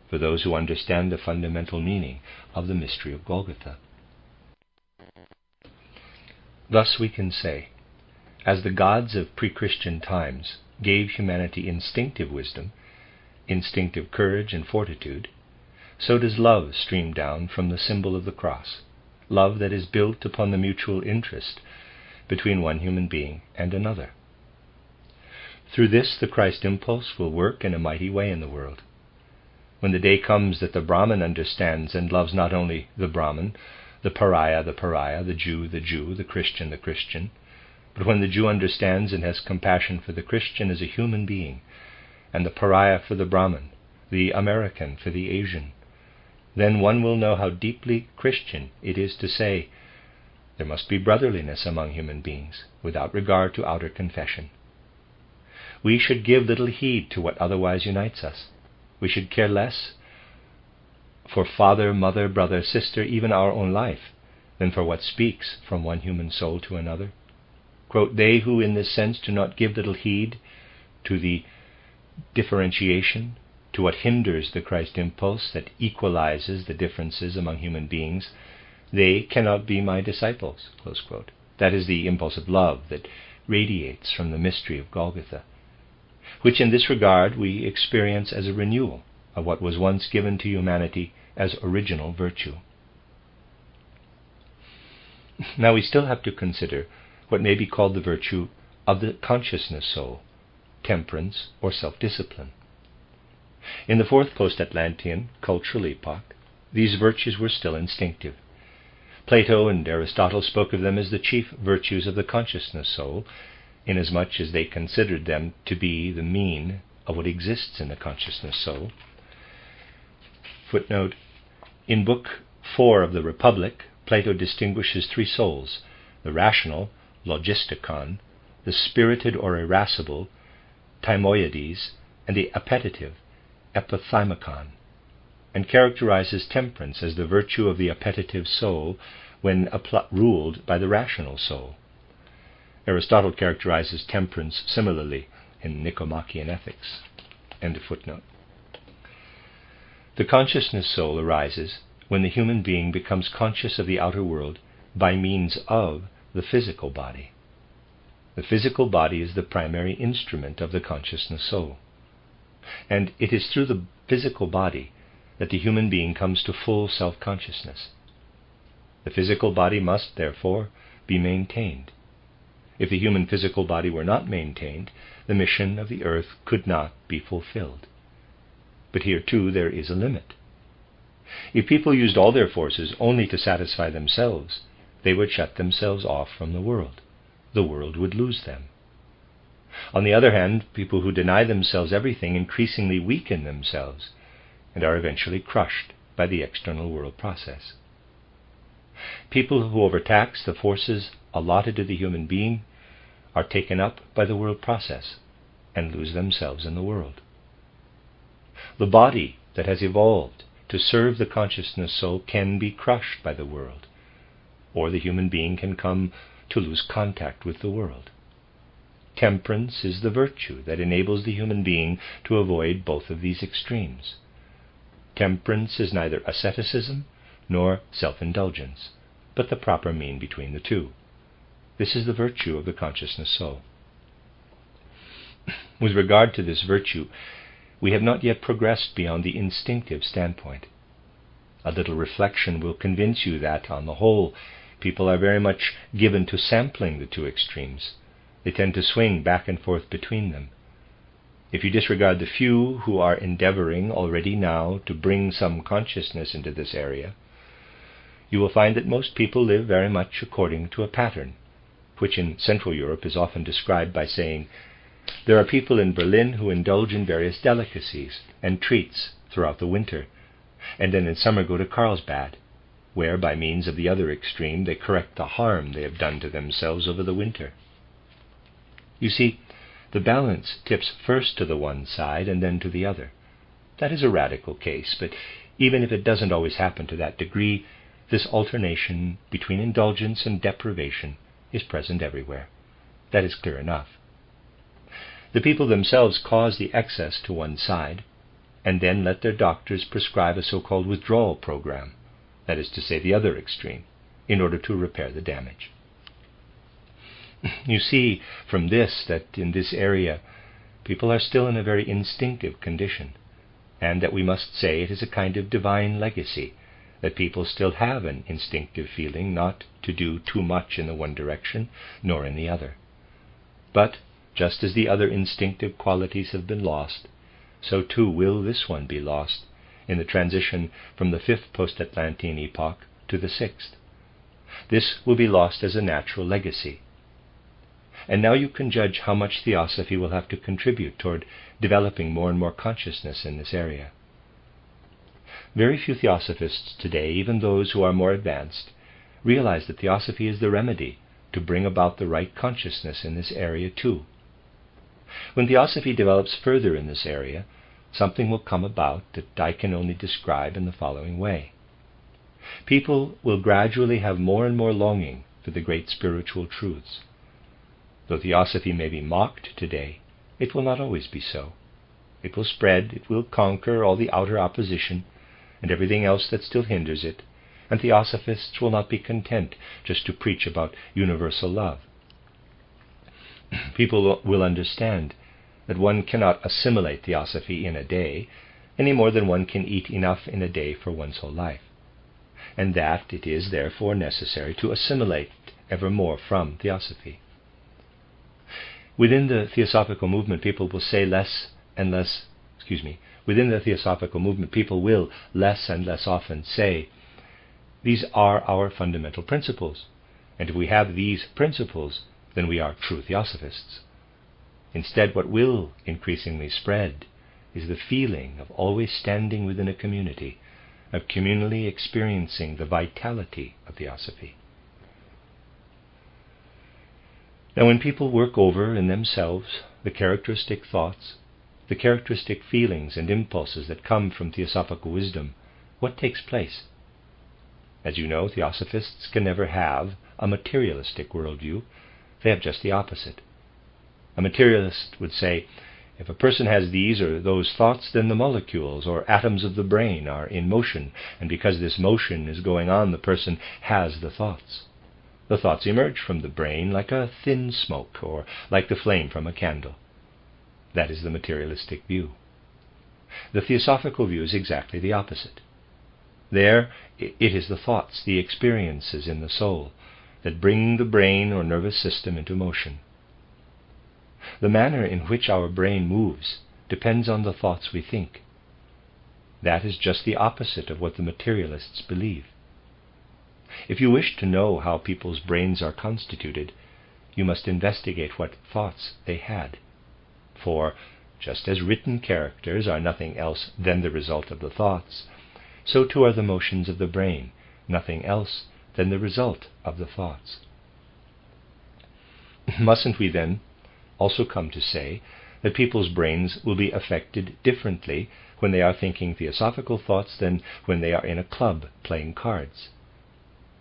for those who understand the fundamental meaning of the mystery of Golgotha. Thus we can say, as the gods of pre-Christian times gave humanity instinctive wisdom, instinctive courage and fortitude, so does love stream down from the symbol of the cross, love that is built upon the mutual interest between one human being and another. Through this, the Christ impulse will work in a mighty way in the world. When the day comes that the Brahmin understands and loves not only the Brahmin, the pariah, the Jew, the Christian, but when the Jew understands and has compassion for the Christian as a human being, and the pariah for the Brahmin, the American for the Asian, then one will know how deeply Christian it is to say, there must be brotherliness among human beings, without regard to outer confession. We should give little heed to what otherwise unites us. We should care less for father, mother, brother, sister, even our own life, than for what speaks from one human soul to another. Quote, "They who in this sense do not give little heed to the differentiation, to what hinders the Christ impulse that equalizes the differences among human beings, they cannot be my disciples." Close quote. That is the impulse of love that radiates from the mystery of Golgotha, which in this regard we experience as a renewal of what was once given to humanity as original virtue. Now we still have to consider what may be called the virtue of the consciousness soul, temperance or self-discipline. In the fourth post-Atlantean cultural epoch, these virtues were still instinctive. Plato and Aristotle spoke of them as the chief virtues of the consciousness soul, inasmuch as they considered them to be the mean of what exists in the consciousness soul. Footnote: in Book 4 of the Republic, Plato distinguishes three souls: the rational, logistikon, the spirited or irascible, timoides, and the appetitive, epithymikon, and characterizes temperance as the virtue of the appetitive soul when ruled by the rational soul. Aristotle characterizes temperance similarly in Nicomachean Ethics. End of footnote. The consciousness soul arises when the human being becomes conscious of the outer world by means of the physical body. The physical body is the primary instrument of the consciousness soul, and it is through the physical body that the human being comes to full self-consciousness. The physical body must, therefore, be maintained. If the human physical body were not maintained, the mission of the earth could not be fulfilled. But here, too, there is a limit. If people used all their forces only to satisfy themselves, they would shut themselves off from the world. The world would lose them. On the other hand, people who deny themselves everything increasingly weaken themselves and are eventually crushed by the external world process. People who overtax the forces allotted to the human being are taken up by the world process and lose themselves in the world. The body that has evolved to serve the consciousness soul can be crushed by the world, or the human being can come to lose contact with the world. Temperance is the virtue that enables the human being to avoid both of these extremes. Temperance is neither asceticism nor self-indulgence, but the proper mean between the two. This is the virtue of the consciousness soul. With regard to this virtue, we have not yet progressed beyond the instinctive standpoint. A little reflection will convince you that, on the whole, people are very much given to sampling the two extremes. They tend to swing back and forth between them. If you disregard the few who are endeavoring already now to bring some consciousness into this area, you will find that most people live very much according to a pattern, which in Central Europe is often described by saying, there are people in Berlin who indulge in various delicacies and treats throughout the winter, and then in summer go to Carlsbad, where, by means of the other extreme, they correct the harm they have done to themselves over the winter. You see, the balance tips first to the one side and then to the other. That is a radical case, but even if it doesn't always happen to that degree, this alternation between indulgence and deprivation is present everywhere. That is clear enough. The people themselves cause the excess to one side, and then let their doctors prescribe a so-called withdrawal program, that is to say, the other extreme, in order to repair the damage. You see from this that in this area people are still in a very instinctive condition, and that we must say it is a kind of divine legacy, that people still have an instinctive feeling not to do too much in the one direction nor in the other. But just as the other instinctive qualities have been lost, so too will this one be lost in the transition from the 5th post-Atlantean epoch to the 6th. This will be lost as a natural legacy. And now you can judge how much Theosophy will have to contribute toward developing more and more consciousness in this area. Very few Theosophists today, even those who are more advanced, realize that Theosophy is the remedy to bring about the right consciousness in this area too. When Theosophy develops further in this area, something will come about that I can only describe in the following way. People will gradually have more and more longing for the great spiritual truths. Though Theosophy may be mocked today, it will not always be so. It will spread, it will conquer all the outer opposition and everything else that still hinders it, and Theosophists will not be content just to preach about universal love. People will understand that one cannot assimilate Theosophy in a day, any more than one can eat enough in a day for one's whole life, and that it is therefore necessary to assimilate ever more from Theosophy. Within the Theosophical movement, people will say within the Theosophical movement, people will less and less often say, these are our fundamental principles, and if we have these principles, then we are true Theosophists. Instead, what will increasingly spread is the feeling of always standing within a community, of communally experiencing the vitality of Theosophy. Now, when people work over in themselves the characteristic thoughts, the characteristic feelings and impulses that come from Theosophical wisdom, what takes place? As you know, Theosophists can never have a materialistic worldview. They have just the opposite. A materialist would say, if a person has these or those thoughts, then the molecules or atoms of the brain are in motion, and because this motion is going on, the person has the thoughts. The thoughts emerge from the brain like a thin smoke, or like the flame from a candle. That is the materialistic view. The Theosophical view is exactly the opposite. There, it is the thoughts, the experiences in the soul, that bring the brain or nervous system into motion. The manner in which our brain moves depends on the thoughts we think. That is just the opposite of what the materialists believe. If you wish to know how people's brains are constituted, you must investigate what thoughts they had. For, just as written characters are nothing else than the result of the thoughts, so too are the motions of the brain nothing else than the result of the thoughts. Mustn't we then also come to say that people's brains will be affected differently when they are thinking Theosophical thoughts than when they are in a club playing cards?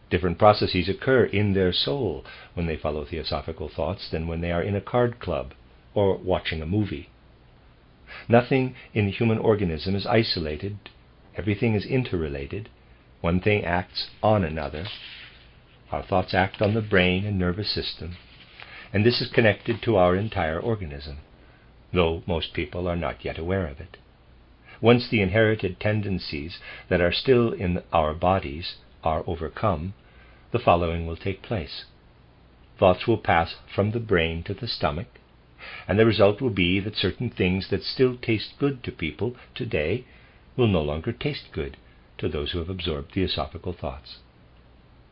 Different processes occur in their soul when they follow Theosophical thoughts than when they are in a card club or watching a movie. Nothing in the human organism is isolated Everything is interrelated. One thing acts on another. Our thoughts act on the brain and nervous system, and this is connected to our entire organism, though most people are not yet aware of it. Once the inherited tendencies that are still in our bodies are overcome, the following will take place. Thoughts will pass from the brain to the stomach, and the result will be that certain things that still taste good to people today will no longer taste good to those who have absorbed theosophical thoughts.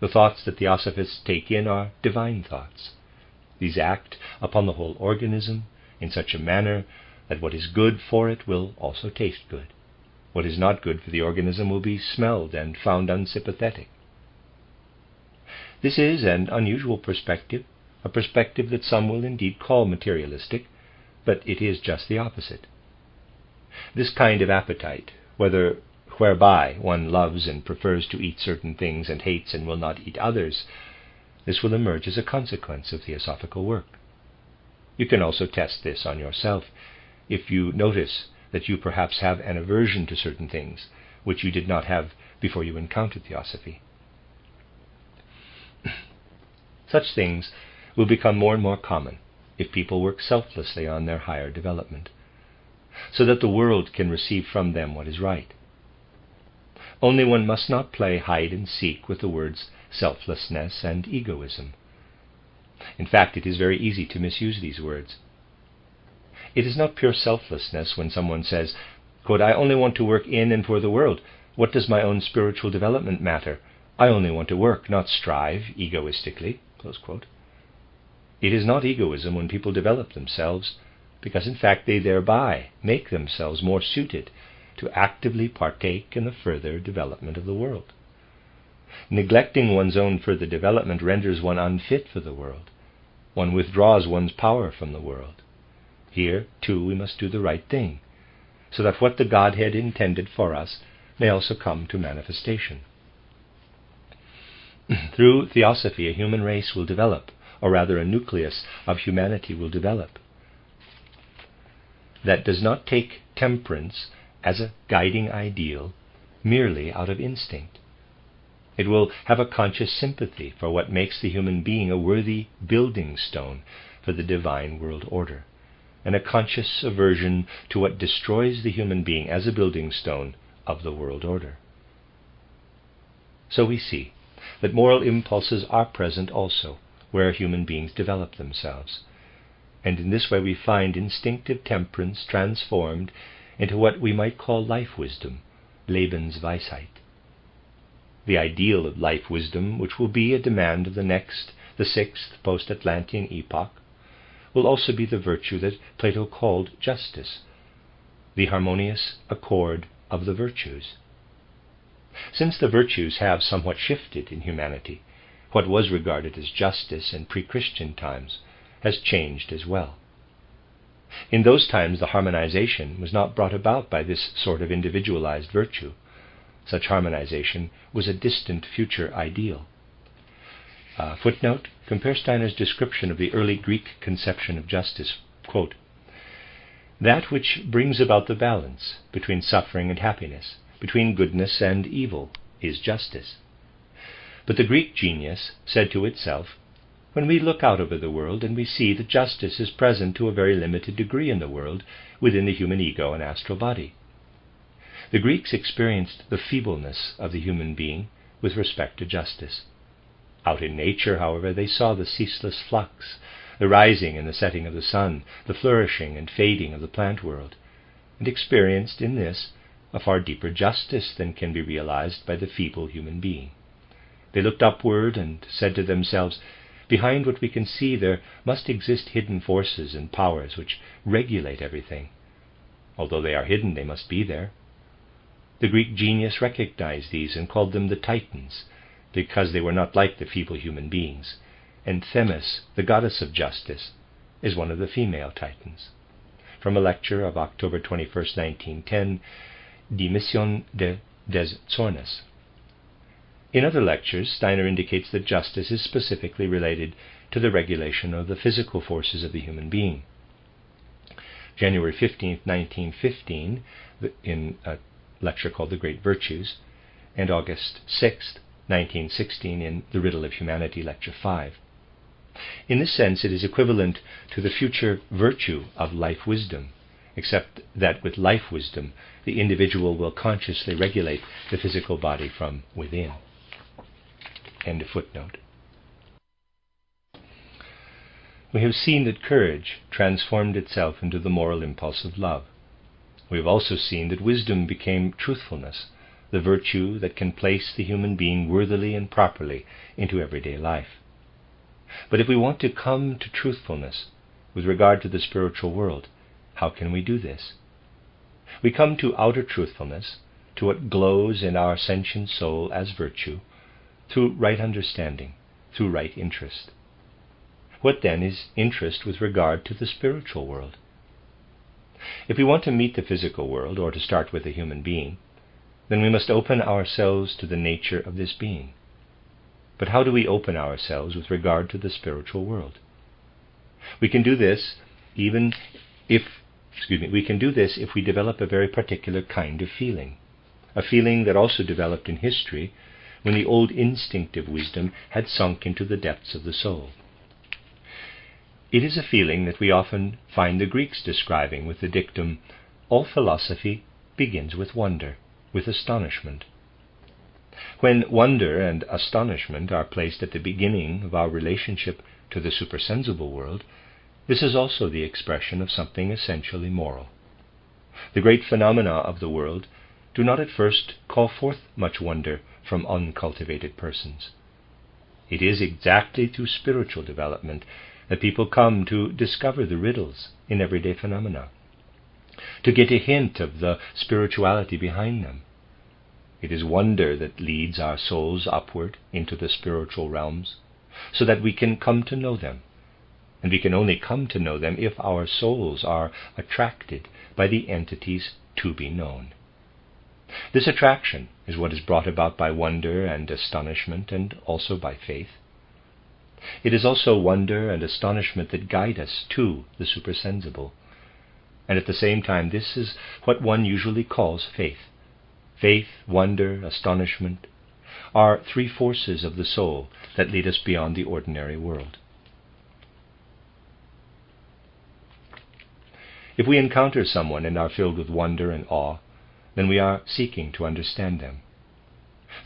The thoughts that theosophists take in are divine thoughts. These act upon the whole organism in such a manner that what is good for it will also taste good. What is not good for the organism will be smelled and found unsympathetic. This is an unusual perspective, a perspective that some will indeed call materialistic, but it is just the opposite. This kind of appetite, whereby one loves and prefers to eat certain things and hates and will not eat others, this will emerge as a consequence of theosophical work. You can also test this on yourself if you notice that you perhaps have an aversion to certain things which you did not have before you encountered theosophy. Such things will become more and more common if people work selflessly on their higher development, so that the world can receive from them what is right. Only one must not play hide and seek with the words selflessness and egoism. In fact, it is very easy to misuse these words. It is not pure selflessness when someone says, quote, "I only want to work in and for the world. What does my own spiritual development matter? I only want to work, not strive egoistically." Close quote. It is not egoism when people develop themselves, because in fact they thereby make themselves more suited to actively partake in the further development of the world. Neglecting one's own further development renders one unfit for the world. One withdraws one's power from the world. Here, too, we must do the right thing, so that what the Godhead intended for us may also come to manifestation. Through theosophy, a human race will develop, or rather a nucleus of humanity will develop, that does not take temperance as a guiding ideal merely out of instinct. It will have a conscious sympathy for what makes the human being a worthy building stone for the divine world order, and a conscious aversion to what destroys the human being as a building stone of the world order. So we see that moral impulses are present also where human beings develop themselves, and in this way we find instinctive temperance transformed into what we might call life wisdom, Lebensweisheit. The ideal of life wisdom, which will be a demand of the sixth post-Atlantean epoch, will also be the virtue that Plato called justice, the harmonious accord of the virtues. Since the virtues have somewhat shifted in humanity, what was regarded as justice in pre-Christian times has changed as well. In those times the harmonization was not brought about by this sort of individualized virtue. Such harmonization was a distant future ideal. Footnote, compare Steiner's description of the early Greek conception of justice. Quote, "That which brings about the balance between suffering and happiness, between goodness and evil, is justice." But the Greek genius said to itself, when we look out over the world and we see that justice is present to a very limited degree in the world within the human ego and astral body. The Greeks experienced the feebleness of the human being with respect to justice. Out in nature, however, they saw the ceaseless flux, the rising and the setting of the sun, the flourishing and fading of the plant world, and experienced in this a far deeper justice than can be realized by the feeble human being. They looked upward and said to themselves, behind what we can see there must exist hidden forces and powers which regulate everything. Although they are hidden, they must be there. The Greek genius recognized these and called them the Titans, because they were not like the feeble human beings, and Themis, the goddess of justice, is one of the female Titans. From a lecture of October 21, 1910, Die Mission des Zornes. In other lectures, Steiner indicates that justice is specifically related to the regulation of the physical forces of the human being. January 15, 1915, in a lecture called The Great Virtues, and August 6th, 1916 in The Riddle of Humanity, Lecture 5. In this sense, it is equivalent to the future virtue of life wisdom, except that with life wisdom, the individual will consciously regulate the physical body from within. End of footnote. We have seen that courage transformed itself into the moral impulse of love. We have also seen that wisdom became truthfulness, the virtue that can place the human being worthily and properly into everyday life. But if we want to come to truthfulness with regard to the spiritual world, how can we do this? We come to outer truthfulness, to what glows in our sentient soul as virtue, through right understanding, through right interest. What then is interest with regard to the spiritual world? If we want to meet the physical world, or to start with a human being, then we must open ourselves to the nature of this being. But how do we open ourselves with regard to the spiritual world? We can do this if we develop a very particular kind of feeling, a feeling that also developed in history when the old instinctive wisdom had sunk into the depths of the soul. It is a feeling that we often find the Greeks describing with the dictum, "All philosophy begins with wonder, with astonishment." When wonder and astonishment are placed at the beginning of our relationship to the supersensible world, this is also the expression of something essentially moral. The great phenomena of the world do not at first call forth much wonder from uncultivated persons. It is exactly through spiritual development that people come to discover the riddles in everyday phenomena, to get a hint of the spirituality behind them. It is wonder that leads our souls upward into the spiritual realms, so that we can come to know them. And we can only come to know them if our souls are attracted by the entities to be known. This attraction is what is brought about by wonder and astonishment, and also by faith. It is also wonder and astonishment that guide us to the supersensible. And at the same time, this is what one usually calls faith. Faith, wonder, astonishment are three forces of the soul that lead us beyond the ordinary world. If we encounter someone and are filled with wonder and awe, then we are seeking to understand them.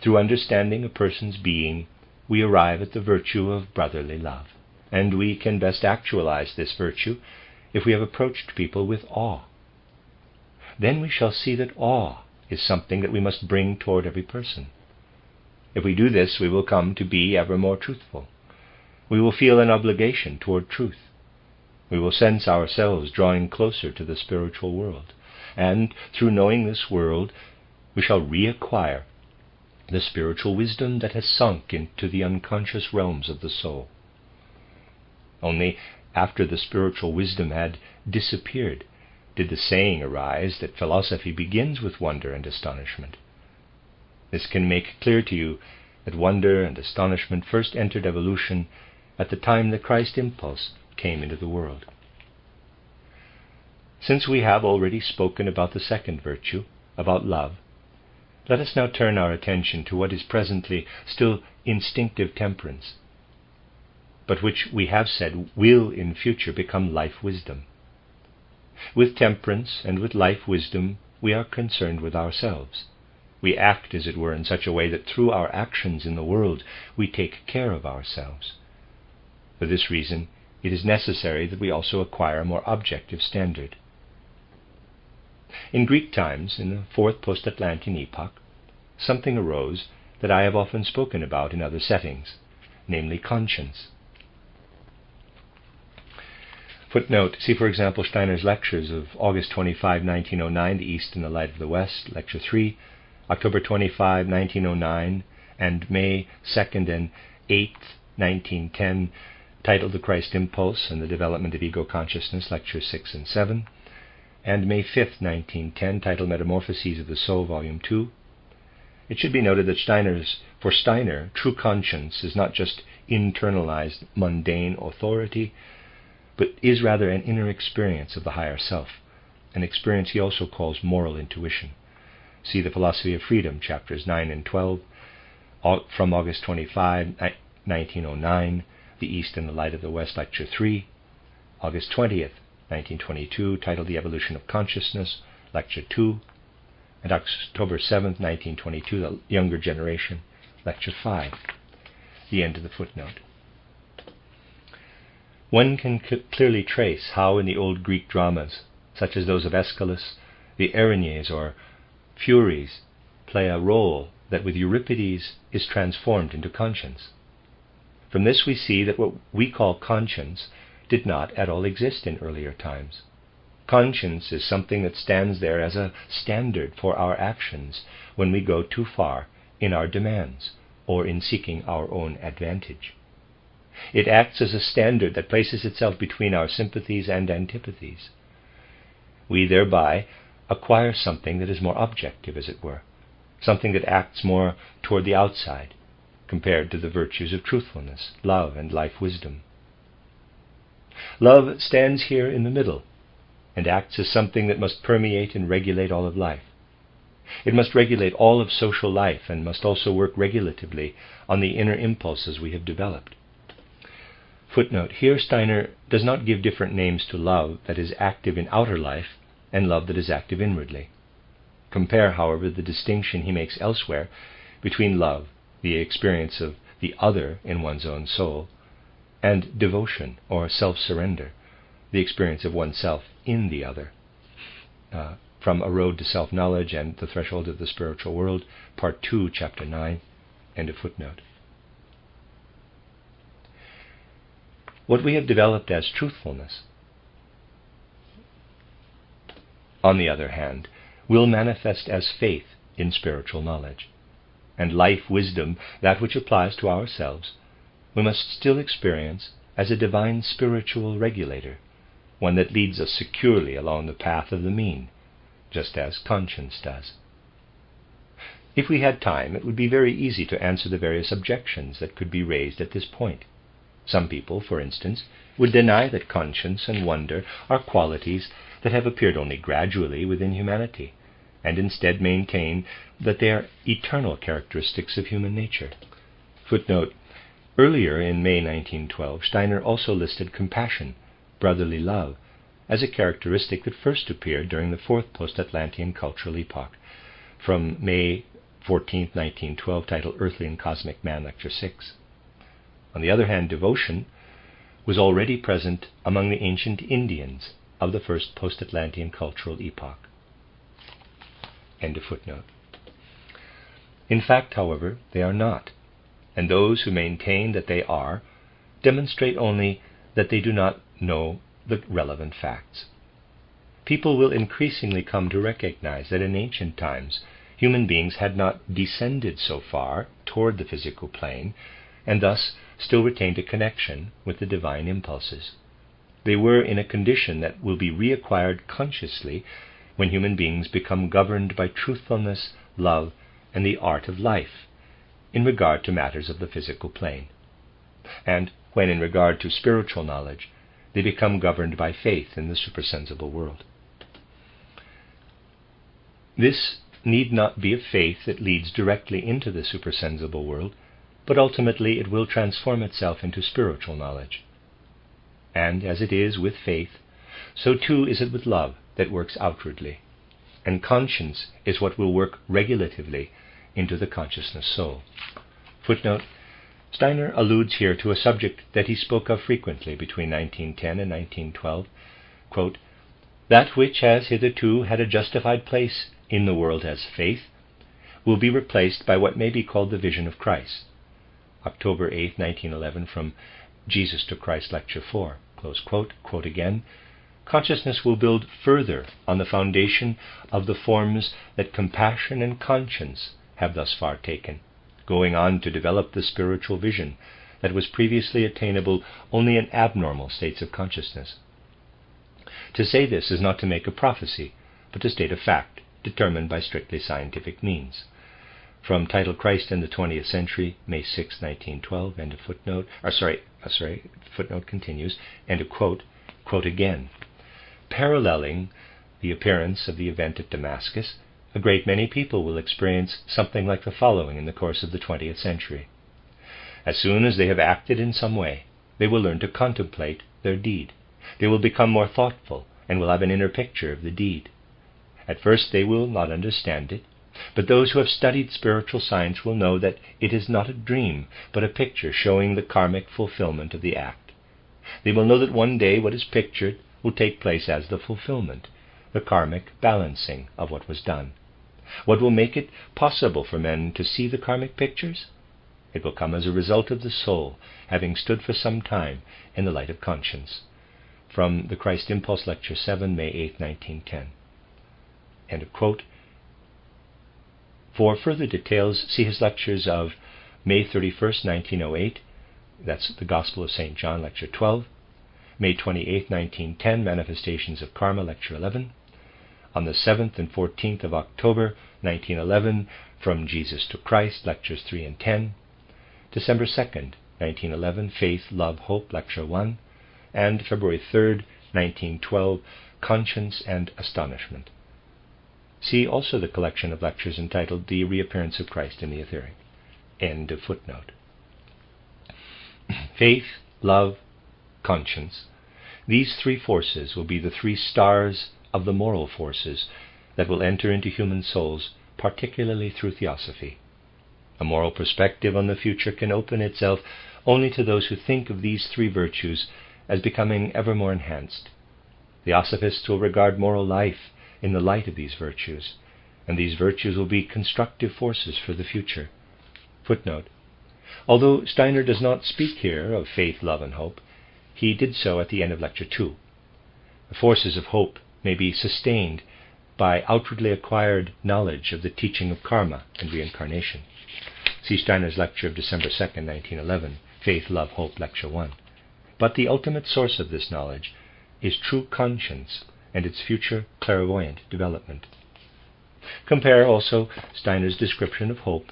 Through understanding a person's being, we arrive at the virtue of brotherly love, and we can best actualize this virtue if we have approached people with awe. Then we shall see that awe is something that we must bring toward every person. If we do this, we will come to be ever more truthful. We will feel an obligation toward truth. We will sense ourselves drawing closer to the spiritual world, and through knowing this world, we shall reacquire the spiritual wisdom that has sunk into the unconscious realms of the soul. Only after the spiritual wisdom had disappeared did the saying arise that philosophy begins with wonder and astonishment. This can make clear to you that wonder and astonishment first entered evolution at the time the Christ impulse came into the world. Since we have already spoken about the second virtue, about love, let us now turn our attention to what is presently still instinctive temperance, but which we have said will in future become life wisdom. With temperance and with life wisdom we are concerned with ourselves. We act, as it were, in such a way that through our actions in the world we take care of ourselves. For this reason, it is necessary that we also acquire a more objective standard. In Greek times, in the fourth post-Atlantean epoch, something arose that I have often spoken about in other settings, namely conscience. Footnote, see for example Steiner's lectures of August 25, 1909, The East and the Light of the West, Lecture 3, October 25, 1909, and May 2nd and 8th, 1910, titled The Christ Impulse and the Development of Ego Consciousness, Lectures 6 and 7, and May 5th, 1910, titled Metamorphoses of the Soul, Volume 2. It should be noted that for Steiner, true conscience is not just internalized mundane authority, but is rather an inner experience of the higher self, an experience he also calls moral intuition. See The Philosophy of Freedom, chapters 9 and 12, from August 25, 1909, The East and the Light of the West, lecture 3, August 20th, 1922, titled The Evolution of Consciousness, lecture 2, and October 7th, 1922, The Younger Generation, lecture 5. The end of the footnote. One can clearly trace how in the old Greek dramas, such as those of Aeschylus, the Erinyes or Furies play a role that with Euripides is transformed into conscience. From this we see that what we call conscience did not at all exist in earlier times. Conscience is something that stands there as a standard for our actions when we go too far in our demands or in seeking our own advantage. It acts as a standard that places itself between our sympathies and antipathies. We thereby acquire something that is more objective, as it were, something that acts more toward the outside, compared to the virtues of truthfulness, love, and life wisdom. Love stands here in the middle, and acts as something that must permeate and regulate all of life. It must regulate all of social life, and must also work regulatively on the inner impulses we have developed. Footnote: here Steiner does not give different names to love that is active in outer life and love that is active inwardly. Compare, however, the distinction he makes elsewhere between love, the experience of the other in one's own soul, and devotion or self-surrender, the experience of oneself in the other. From A Road to Self-Knowledge and The Threshold of the Spiritual World, Part 2, Chapter 9, end of footnote. What we have developed as truthfulness, on the other hand, will manifest as faith in spiritual knowledge. And life wisdom, that which applies to ourselves, we must still experience as a divine spiritual regulator, one that leads us securely along the path of the mean, just as conscience does. If we had time, it would be very easy to answer the various objections that could be raised at this point. Some people, for instance, would deny that conscience and wonder are qualities that have appeared only gradually within humanity, and instead maintain that they are eternal characteristics of human nature. Footnote: earlier in May 1912, Steiner also listed compassion, brotherly love, as a characteristic that first appeared during the fourth post-Atlantean cultural epoch, from May 14, 1912, titled Earthly and Cosmic Man, Lecture 6. On the other hand, devotion was already present among the ancient Indians of the first post-Atlantean cultural epoch. End of footnote. In fact, however, they are not, and those who maintain that they are demonstrate only that they do not know the relevant facts. People will increasingly come to recognize that in ancient times human beings had not descended so far toward the physical plane, and thus still retained a connection with the divine impulses. They were in a condition that will be reacquired consciously when human beings become governed by truthfulness, love, and the art of life in regard to matters of the physical plane, and when in regard to spiritual knowledge they become governed by faith in the supersensible world. This need not be a faith that leads directly into the supersensible world, but ultimately it will transform itself into spiritual knowledge. And as it is with faith, so too is it with love that works outwardly, and conscience is what will work regulatively into the consciousness soul. Footnote: Steiner alludes here to a subject that he spoke of frequently between 1910 and 1912, quote, "That which has hitherto had a justified place in the world as faith will be replaced by what may be called the vision of Christ." October 8, 1911, from Jesus to Christ, Lecture 4, close quote. Quote again: "Consciousness will build further on the foundation of the forms that compassion and conscience have thus far taken, going on to develop the spiritual vision that was previously attainable only in abnormal states of consciousness." To say this is not to make a prophecy, but to state a fact determined by strictly scientific means. From title Christ in the 20th Century, May 6, 1912, end of footnote. Footnote continues, end of quote. Quote again: "Paralleling the appearance of the event at Damascus a great many people will experience something like the following in the course of the 20th century. As soon as they have acted in some way, they will learn to contemplate their deed. They will become more thoughtful and will have an inner picture of the deed. At first they will not understand it, but those who have studied spiritual science will know that it is not a dream, but a picture showing the karmic fulfillment of the act. They will know that one day what is pictured will take place as the fulfillment, the karmic balancing of what was done. What will make it possible for men to see the karmic pictures? It will come as a result of the soul having stood for some time in the light of conscience. From the Christ Impulse, Lecture 7, May 8, 1910. End of quote. For further details, see his lectures of May 31st, 1908, that's the Gospel of St. John, Lecture 12, May 28, 1910, Manifestations of Karma, Lecture 11, on the 7th and 14th of October, 1911, From Jesus to Christ, Lectures 3 and 10, December 2nd, 1911, Faith, Love, Hope, Lecture 1, and February 3rd, 1912, Conscience and Astonishment. See also the collection of lectures entitled The Reappearance of Christ in the Etheric. End of footnote. Faith, love, conscience. These three forces will be the three stars of the moral forces that will enter into human souls, particularly through theosophy. A moral perspective on the future can open itself only to those who think of these three virtues as becoming ever more enhanced. Theosophists will regard moral life in the light of these virtues, and these virtues will be constructive forces for the future. Footnote. Although Steiner does not speak here of faith, love, and hope, he did so at the end of Lecture 2. The forces of hope may be sustained by outwardly acquired knowledge of the teaching of karma and reincarnation. See Steiner's lecture of December 2nd, 1911, Faith, Love, Hope, Lecture 1. But the ultimate source of this knowledge is true conscience and its future clairvoyant development. Compare also Steiner's description of hope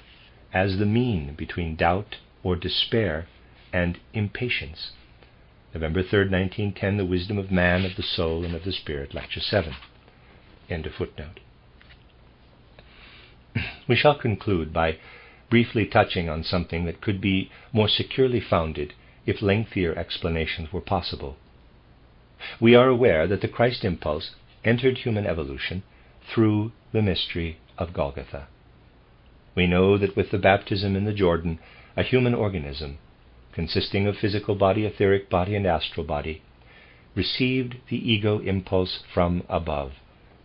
as the mean between doubt or despair and impatience. November 3rd, 1910, The Wisdom of Man, of the Soul, and of the Spirit, Lecture 7. End of footnote. We shall conclude by briefly touching on something that could be more securely founded if lengthier explanations were possible. We are aware that the Christ impulse entered human evolution through the mystery of Golgotha. We know that with the baptism in the Jordan, a human organism, consisting of physical body, etheric body, and astral body, received the ego impulse from above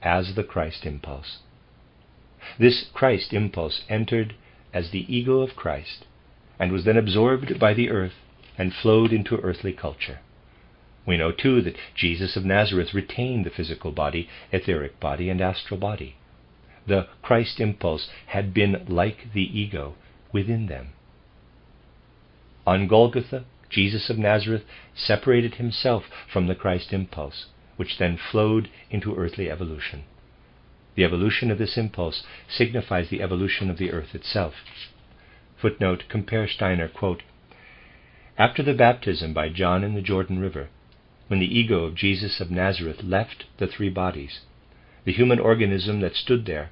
as the Christ impulse. This Christ impulse entered as the ego of Christ and was then absorbed by the earth and flowed into earthly culture. We know too that Jesus of Nazareth retained the physical body, etheric body, and astral body. The Christ impulse had been like the ego within them. On Golgotha, Jesus of Nazareth separated himself from the Christ impulse, which then flowed into earthly evolution. The evolution of this impulse signifies the evolution of the earth itself. Footnote, compare Steiner, quote, After the baptism by John in the Jordan River, when the ego of Jesus of Nazareth left the three bodies, the human organism that stood there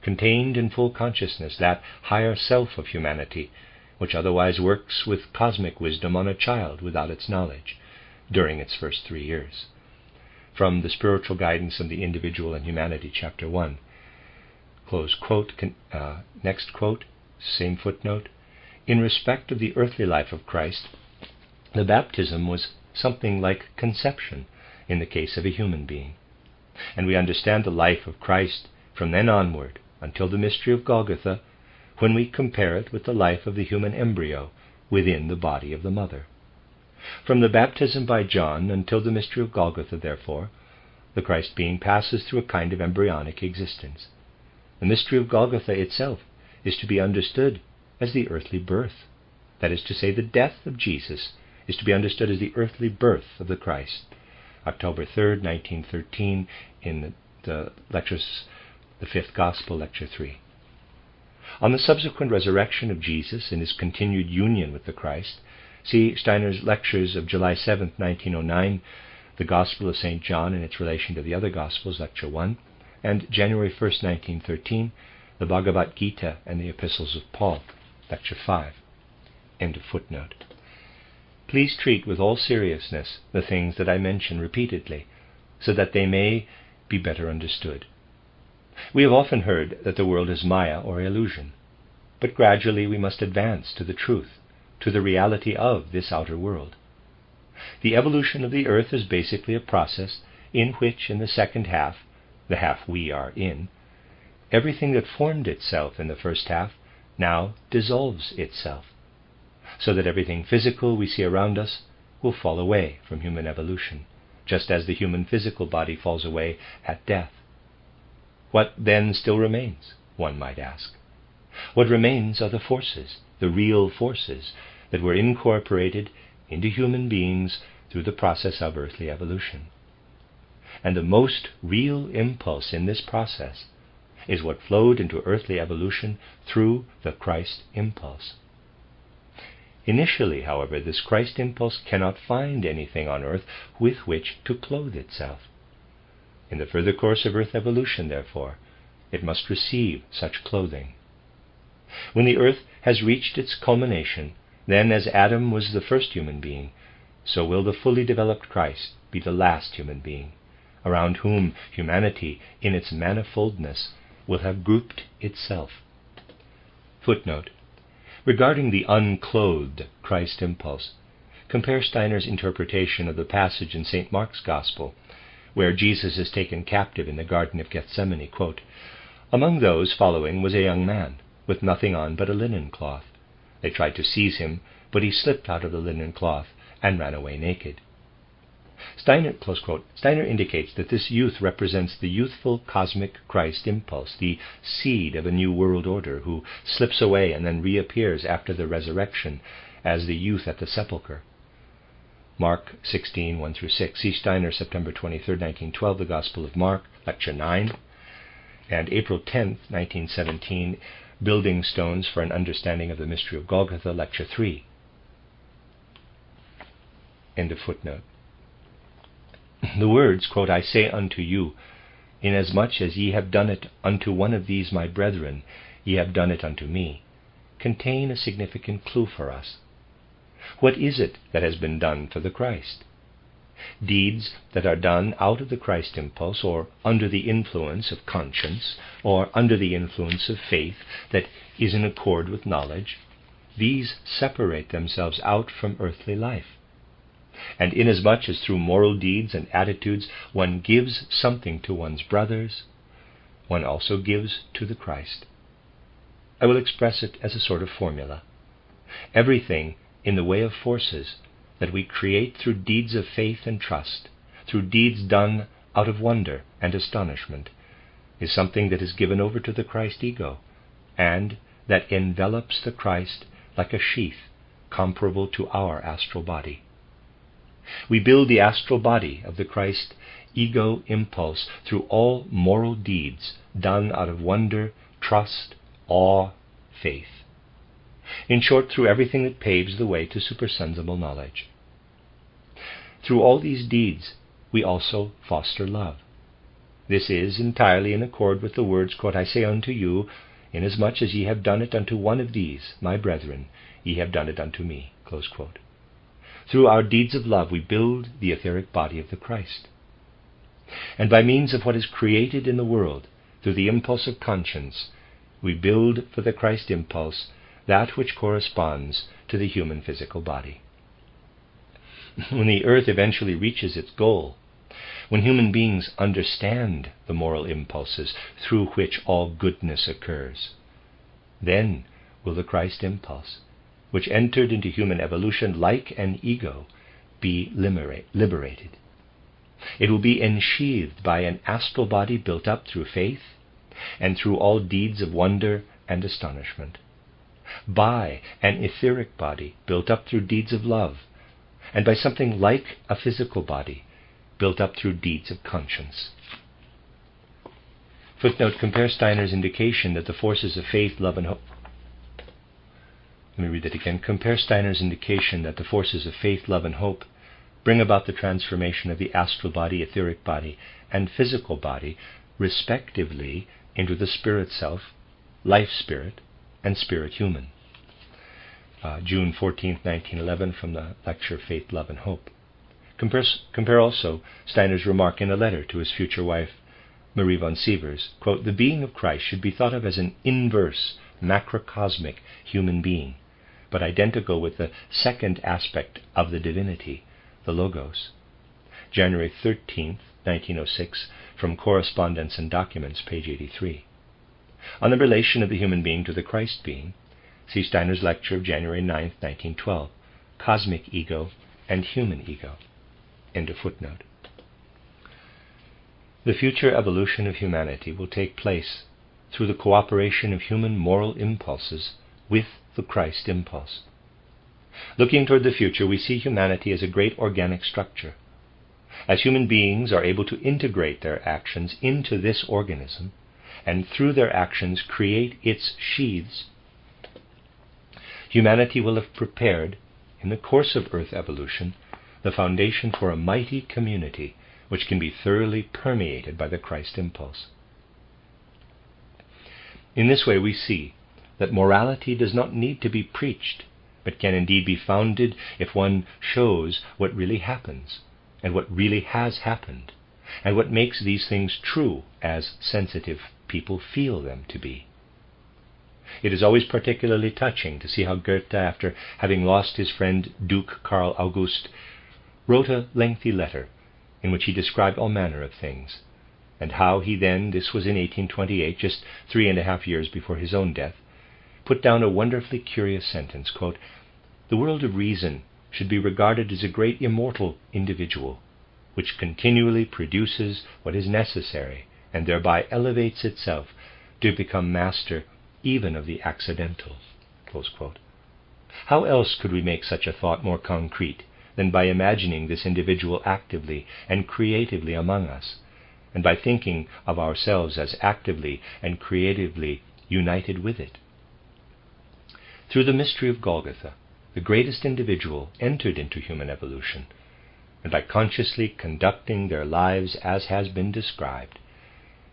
contained in full consciousness that higher self of humanity, which otherwise works with cosmic wisdom on a child without its knowledge during its first 3 years. From the Spiritual Guidance of the Individual and Humanity, Chapter 1. Close quote. Next quote, same footnote. In respect of the earthly life of Christ, the baptism was something like conception in the case of a human being. And we understand the life of Christ from then onward until the mystery of Golgotha when we compare it with the life of the human embryo within the body of the mother. From the baptism by John until the mystery of Golgotha, therefore, the Christ being passes through a kind of embryonic existence. The mystery of Golgotha itself is to be understood as the earthly birth. That is to say, the death of Jesus is to be understood as the earthly birth of the Christ. October 3rd, 1913, in the lectures, the Fifth Gospel, Lecture 3. On the subsequent resurrection of Jesus and his continued union with the Christ, see Steiner's lectures of July 7th, 1909, the Gospel of St. John and its relation to the other Gospels, Lecture 1, and January 1st, 1913, the Bhagavad Gita and the Epistles of Paul, Lecture 5. End of footnote. Please treat with all seriousness the things that I mention repeatedly, so that they may be better understood. We have often heard that the world is Maya or illusion, but gradually we must advance to the truth, to the reality of this outer world. The evolution of the earth is basically a process in which, in the second half, the half we are in, everything that formed itself in the first half now dissolves itself, so that everything physical we see around us will fall away from human evolution, just as the human physical body falls away at death. What then still remains, one might ask? What remains are the forces, the real forces, that were incorporated into human beings through the process of earthly evolution. And the most real impulse in this process is what flowed into earthly evolution through the Christ impulse. Initially, however, this Christ impulse cannot find anything on earth with which to clothe itself. In the further course of earth evolution, therefore, it must receive such clothing. When the earth has reached its culmination, then as Adam was the first human being, so will the fully developed Christ be the last human being, around whom humanity in its manifoldness will have grouped itself. Footnote. Regarding the unclothed Christ impulse, compare Steiner's interpretation of the passage in St. Mark's Gospel, where Jesus is taken captive in the Garden of Gethsemane. Quote, "Among those following was a young man, with nothing on but a linen cloth. They tried to seize him, but he slipped out of the linen cloth and ran away naked." Steiner, close quote, Steiner indicates that this youth represents the youthful cosmic Christ impulse, the seed of a new world order, who slips away and then reappears after the resurrection as the youth at the sepulchre. Mark 16, 1-6. See Steiner, September 23, 1912, The Gospel of Mark, Lecture 9, and April 10, 1917, Building Stones for an Understanding of the Mystery of Golgotha, Lecture 3. End of footnote. The words, quote, "I say unto you, inasmuch as ye have done it unto one of these my brethren, ye have done it unto me," contain a significant clue for us. What is it that has been done for the Christ? Deeds that are done out of the Christ impulse, or under the influence of conscience, or under the influence of faith that is in accord with knowledge, these separate themselves out from earthly life. And inasmuch as through moral deeds and attitudes one gives something to one's brothers, one also gives to the Christ. I will express it as a sort of formula. Everything in the way of forces that we create through deeds of faith and trust, through deeds done out of wonder and astonishment, is something that is given over to the Christ ego, and that envelops the Christ like a sheath comparable to our astral body. We build the astral body of the Christ ego impulse through all moral deeds done out of wonder, trust, awe, faith. In short, through everything that paves the way to supersensible knowledge. Through all these deeds, we also foster love. This is entirely in accord with the words, quote, "I say unto you, inasmuch as ye have done it unto one of these, my brethren, ye have done it unto me," close quote. Through our deeds of love, we build the etheric body of the Christ. And by means of what is created in the world, through the impulse of conscience, we build for the Christ impulse that which corresponds to the human physical body. When the earth eventually reaches its goal, when human beings understand the moral impulses through which all goodness occurs, then will the Christ impulse, which entered into human evolution like an ego, be liberated. It will be ensheathed by an astral body built up through faith and through all deeds of wonder and astonishment, by an etheric body built up through deeds of love, and by something like a physical body built up through deeds of conscience. Footnote, compare Steiner's indication that the forces of faith, love, and hope. Let me read that again. Compare Steiner's indication that the forces of faith, love, and hope bring about the transformation of the astral body, etheric body, and physical body respectively into the spirit self, life spirit, and spirit human. June 14, 1911, from the lecture Faith, Love, and Hope. Compare also Steiner's remark in a letter to his future wife, Marie von Sievers, quote, "The being of Christ should be thought of as an inverse, macrocosmic human being, but identical with the second aspect of the divinity, the Logos." January 13, 1906, from Correspondence and Documents, page 83. On the relation of the human being to the Christ being, see Steiner's lecture of January 9, 1912, Cosmic Ego and Human Ego. End of footnote. The future evolution of humanity will take place through the cooperation of human moral impulses with the Christ impulse. Looking toward the future, we see humanity as a great organic structure. As human beings are able to integrate their actions into this organism, and through their actions create its sheaths, humanity will have prepared, in the course of Earth evolution, the foundation for a mighty community which can be thoroughly permeated by the Christ impulse. In this way we see that morality does not need to be preached, but can indeed be founded if one shows what really happens, and what really has happened, and what makes these things true as sensitive people feel them to be. It is always particularly touching to see how Goethe, after having lost his friend Duke Karl August, wrote a lengthy letter in which he described all manner of things, and how he then, this was in 1828, just 3.5 years before his own death, put down a wonderfully curious sentence, quote, "The world of reason should be regarded as a great immortal individual, which continually produces what is necessary, and thereby elevates itself to become master even of the accidental." Close quote. How else could we make such a thought more concrete than by imagining this individual actively and creatively among us, and by thinking of ourselves as actively and creatively united with it? Through the mystery of Golgotha, the greatest individual entered into human evolution, and by consciously conducting their lives as has been described,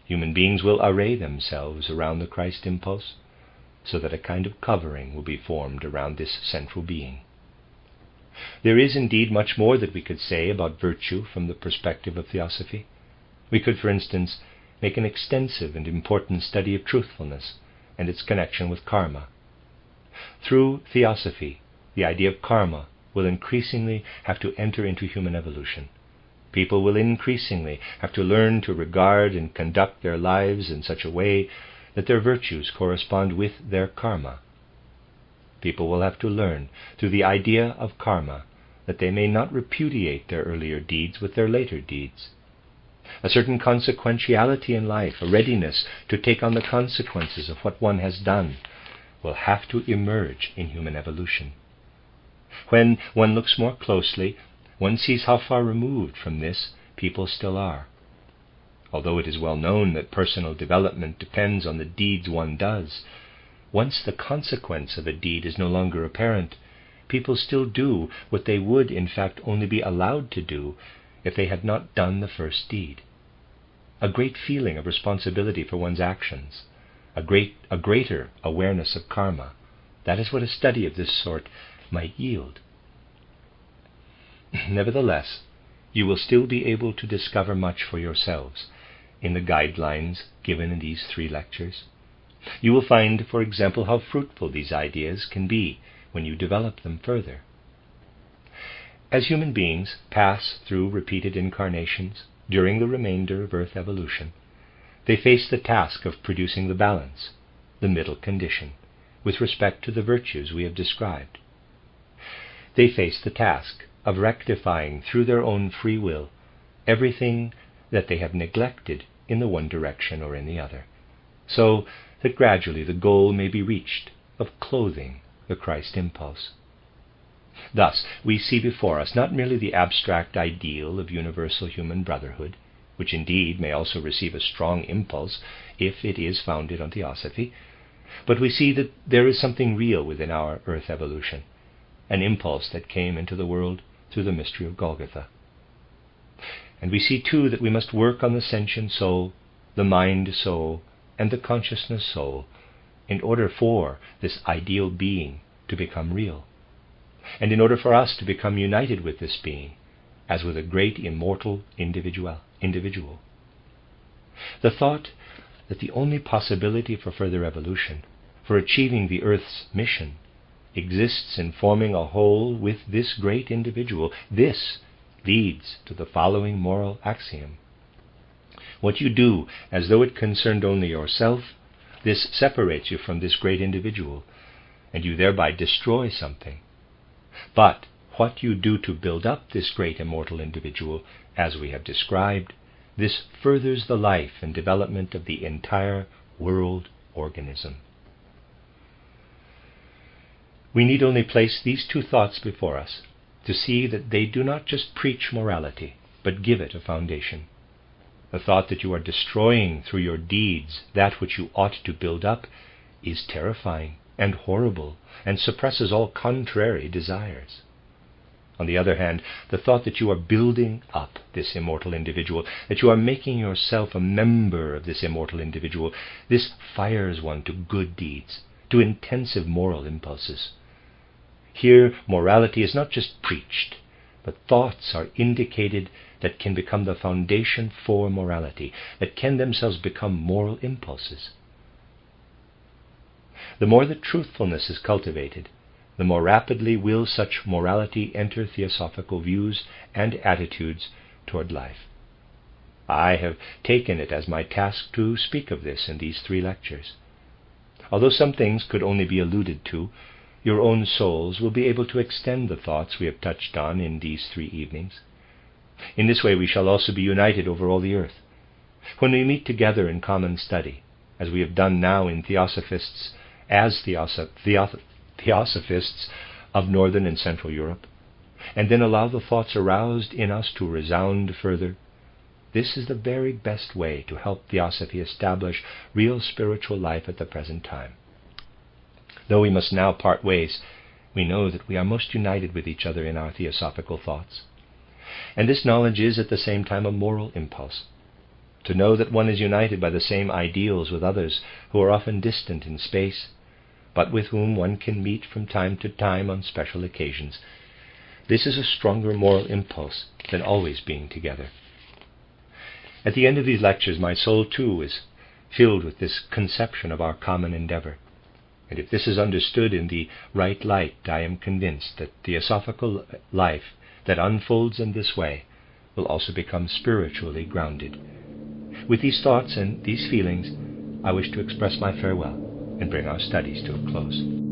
human beings will array themselves around the Christ impulse, so that a kind of covering will be formed around this central being. There is indeed much more that we could say about virtue from the perspective of theosophy. We could, for instance, make an extensive and important study of truthfulness and its connection with karma. Through theosophy, the idea of karma will increasingly have to enter into human evolution. People will increasingly have to learn to regard and conduct their lives in such a way that their virtues correspond with their karma. People will have to learn, through the idea of karma, that they may not repudiate their earlier deeds with their later deeds. A certain consequentiality in life, a readiness to take on the consequences of what one has done, will have to emerge in human evolution. When one looks more closely, one sees how far removed from this people still are. Although it is well known that personal development depends on the deeds one does, once the consequence of a deed is no longer apparent, people still do what they would in fact only be allowed to do if they had not done the first deed. A great feeling of responsibility for one's actions, a greater awareness of karma, that is what a study of this sort might yield. Nevertheless, you will still be able to discover much for yourselves in the guidelines given in these 3 lectures. You will find, for example, how fruitful these ideas can be when you develop them further. As human beings pass through repeated incarnations during the remainder of Earth evolution, they face the task of producing the balance, the middle condition, with respect to the virtues we have described. They face the task of rectifying through their own free will everything that they have neglected in the one direction or in the other, so that gradually the goal may be reached of clothing the Christ impulse. Thus, we see before us not merely the abstract ideal of universal human brotherhood, which indeed may also receive a strong impulse if it is founded on theosophy, but we see that there is something real within our Earth evolution, an impulse that came into the world through the mystery of Golgotha. And we see too that we must work on the sentient soul, the mind soul, and the consciousness soul in order for this ideal being to become real, and in order for us to become united with this being as with a great immortal individual. The thought that the only possibility for further evolution, for achieving the Earth's mission, exists in forming a whole with this great individual, this leads to the following moral axiom. What you do as though it concerned only yourself, this separates you from this great individual, and you thereby destroy something. But what you do to build up this great immortal individual, as we have described, this furthers the life and development of the entire world organism. We need only place these two thoughts before us to see that they do not just preach morality, but give it a foundation. The thought that you are destroying through your deeds that which you ought to build up is terrifying and horrible and suppresses all contrary desires. On the other hand, the thought that you are building up this immortal individual, that you are making yourself a member of this immortal individual, this fires one to good deeds, to intensive moral impulses. Here, morality is not just preached, but thoughts are indicated that can become the foundation for morality, that can themselves become moral impulses. The more that truthfulness is cultivated, the more rapidly will such morality enter theosophical views and attitudes toward life. I have taken it as my task to speak of this in these 3 lectures. Although some things could only be alluded to, your own souls will be able to extend the thoughts we have touched on in these 3 evenings. In this way we shall also be united over all the earth. When we meet together in common study, as we have done now in Theosophists of Northern and Central Europe, and then allow the thoughts aroused in us to resound further, this is the very best way to help Theosophy establish real spiritual life at the present time. Though we must now part ways, we know that we are most united with each other in our theosophical thoughts. And this knowledge is at the same time a moral impulse. To know that one is united by the same ideals with others who are often distant in space, but with whom one can meet from time to time on special occasions, this is a stronger moral impulse than always being together. At the end of these lectures, my soul too is filled with this conception of our common endeavor. And if this is understood in the right light, I am convinced that theosophical life that unfolds in this way will also become spiritually grounded. With these thoughts and these feelings, I wish to express my farewell and bring our studies to a close.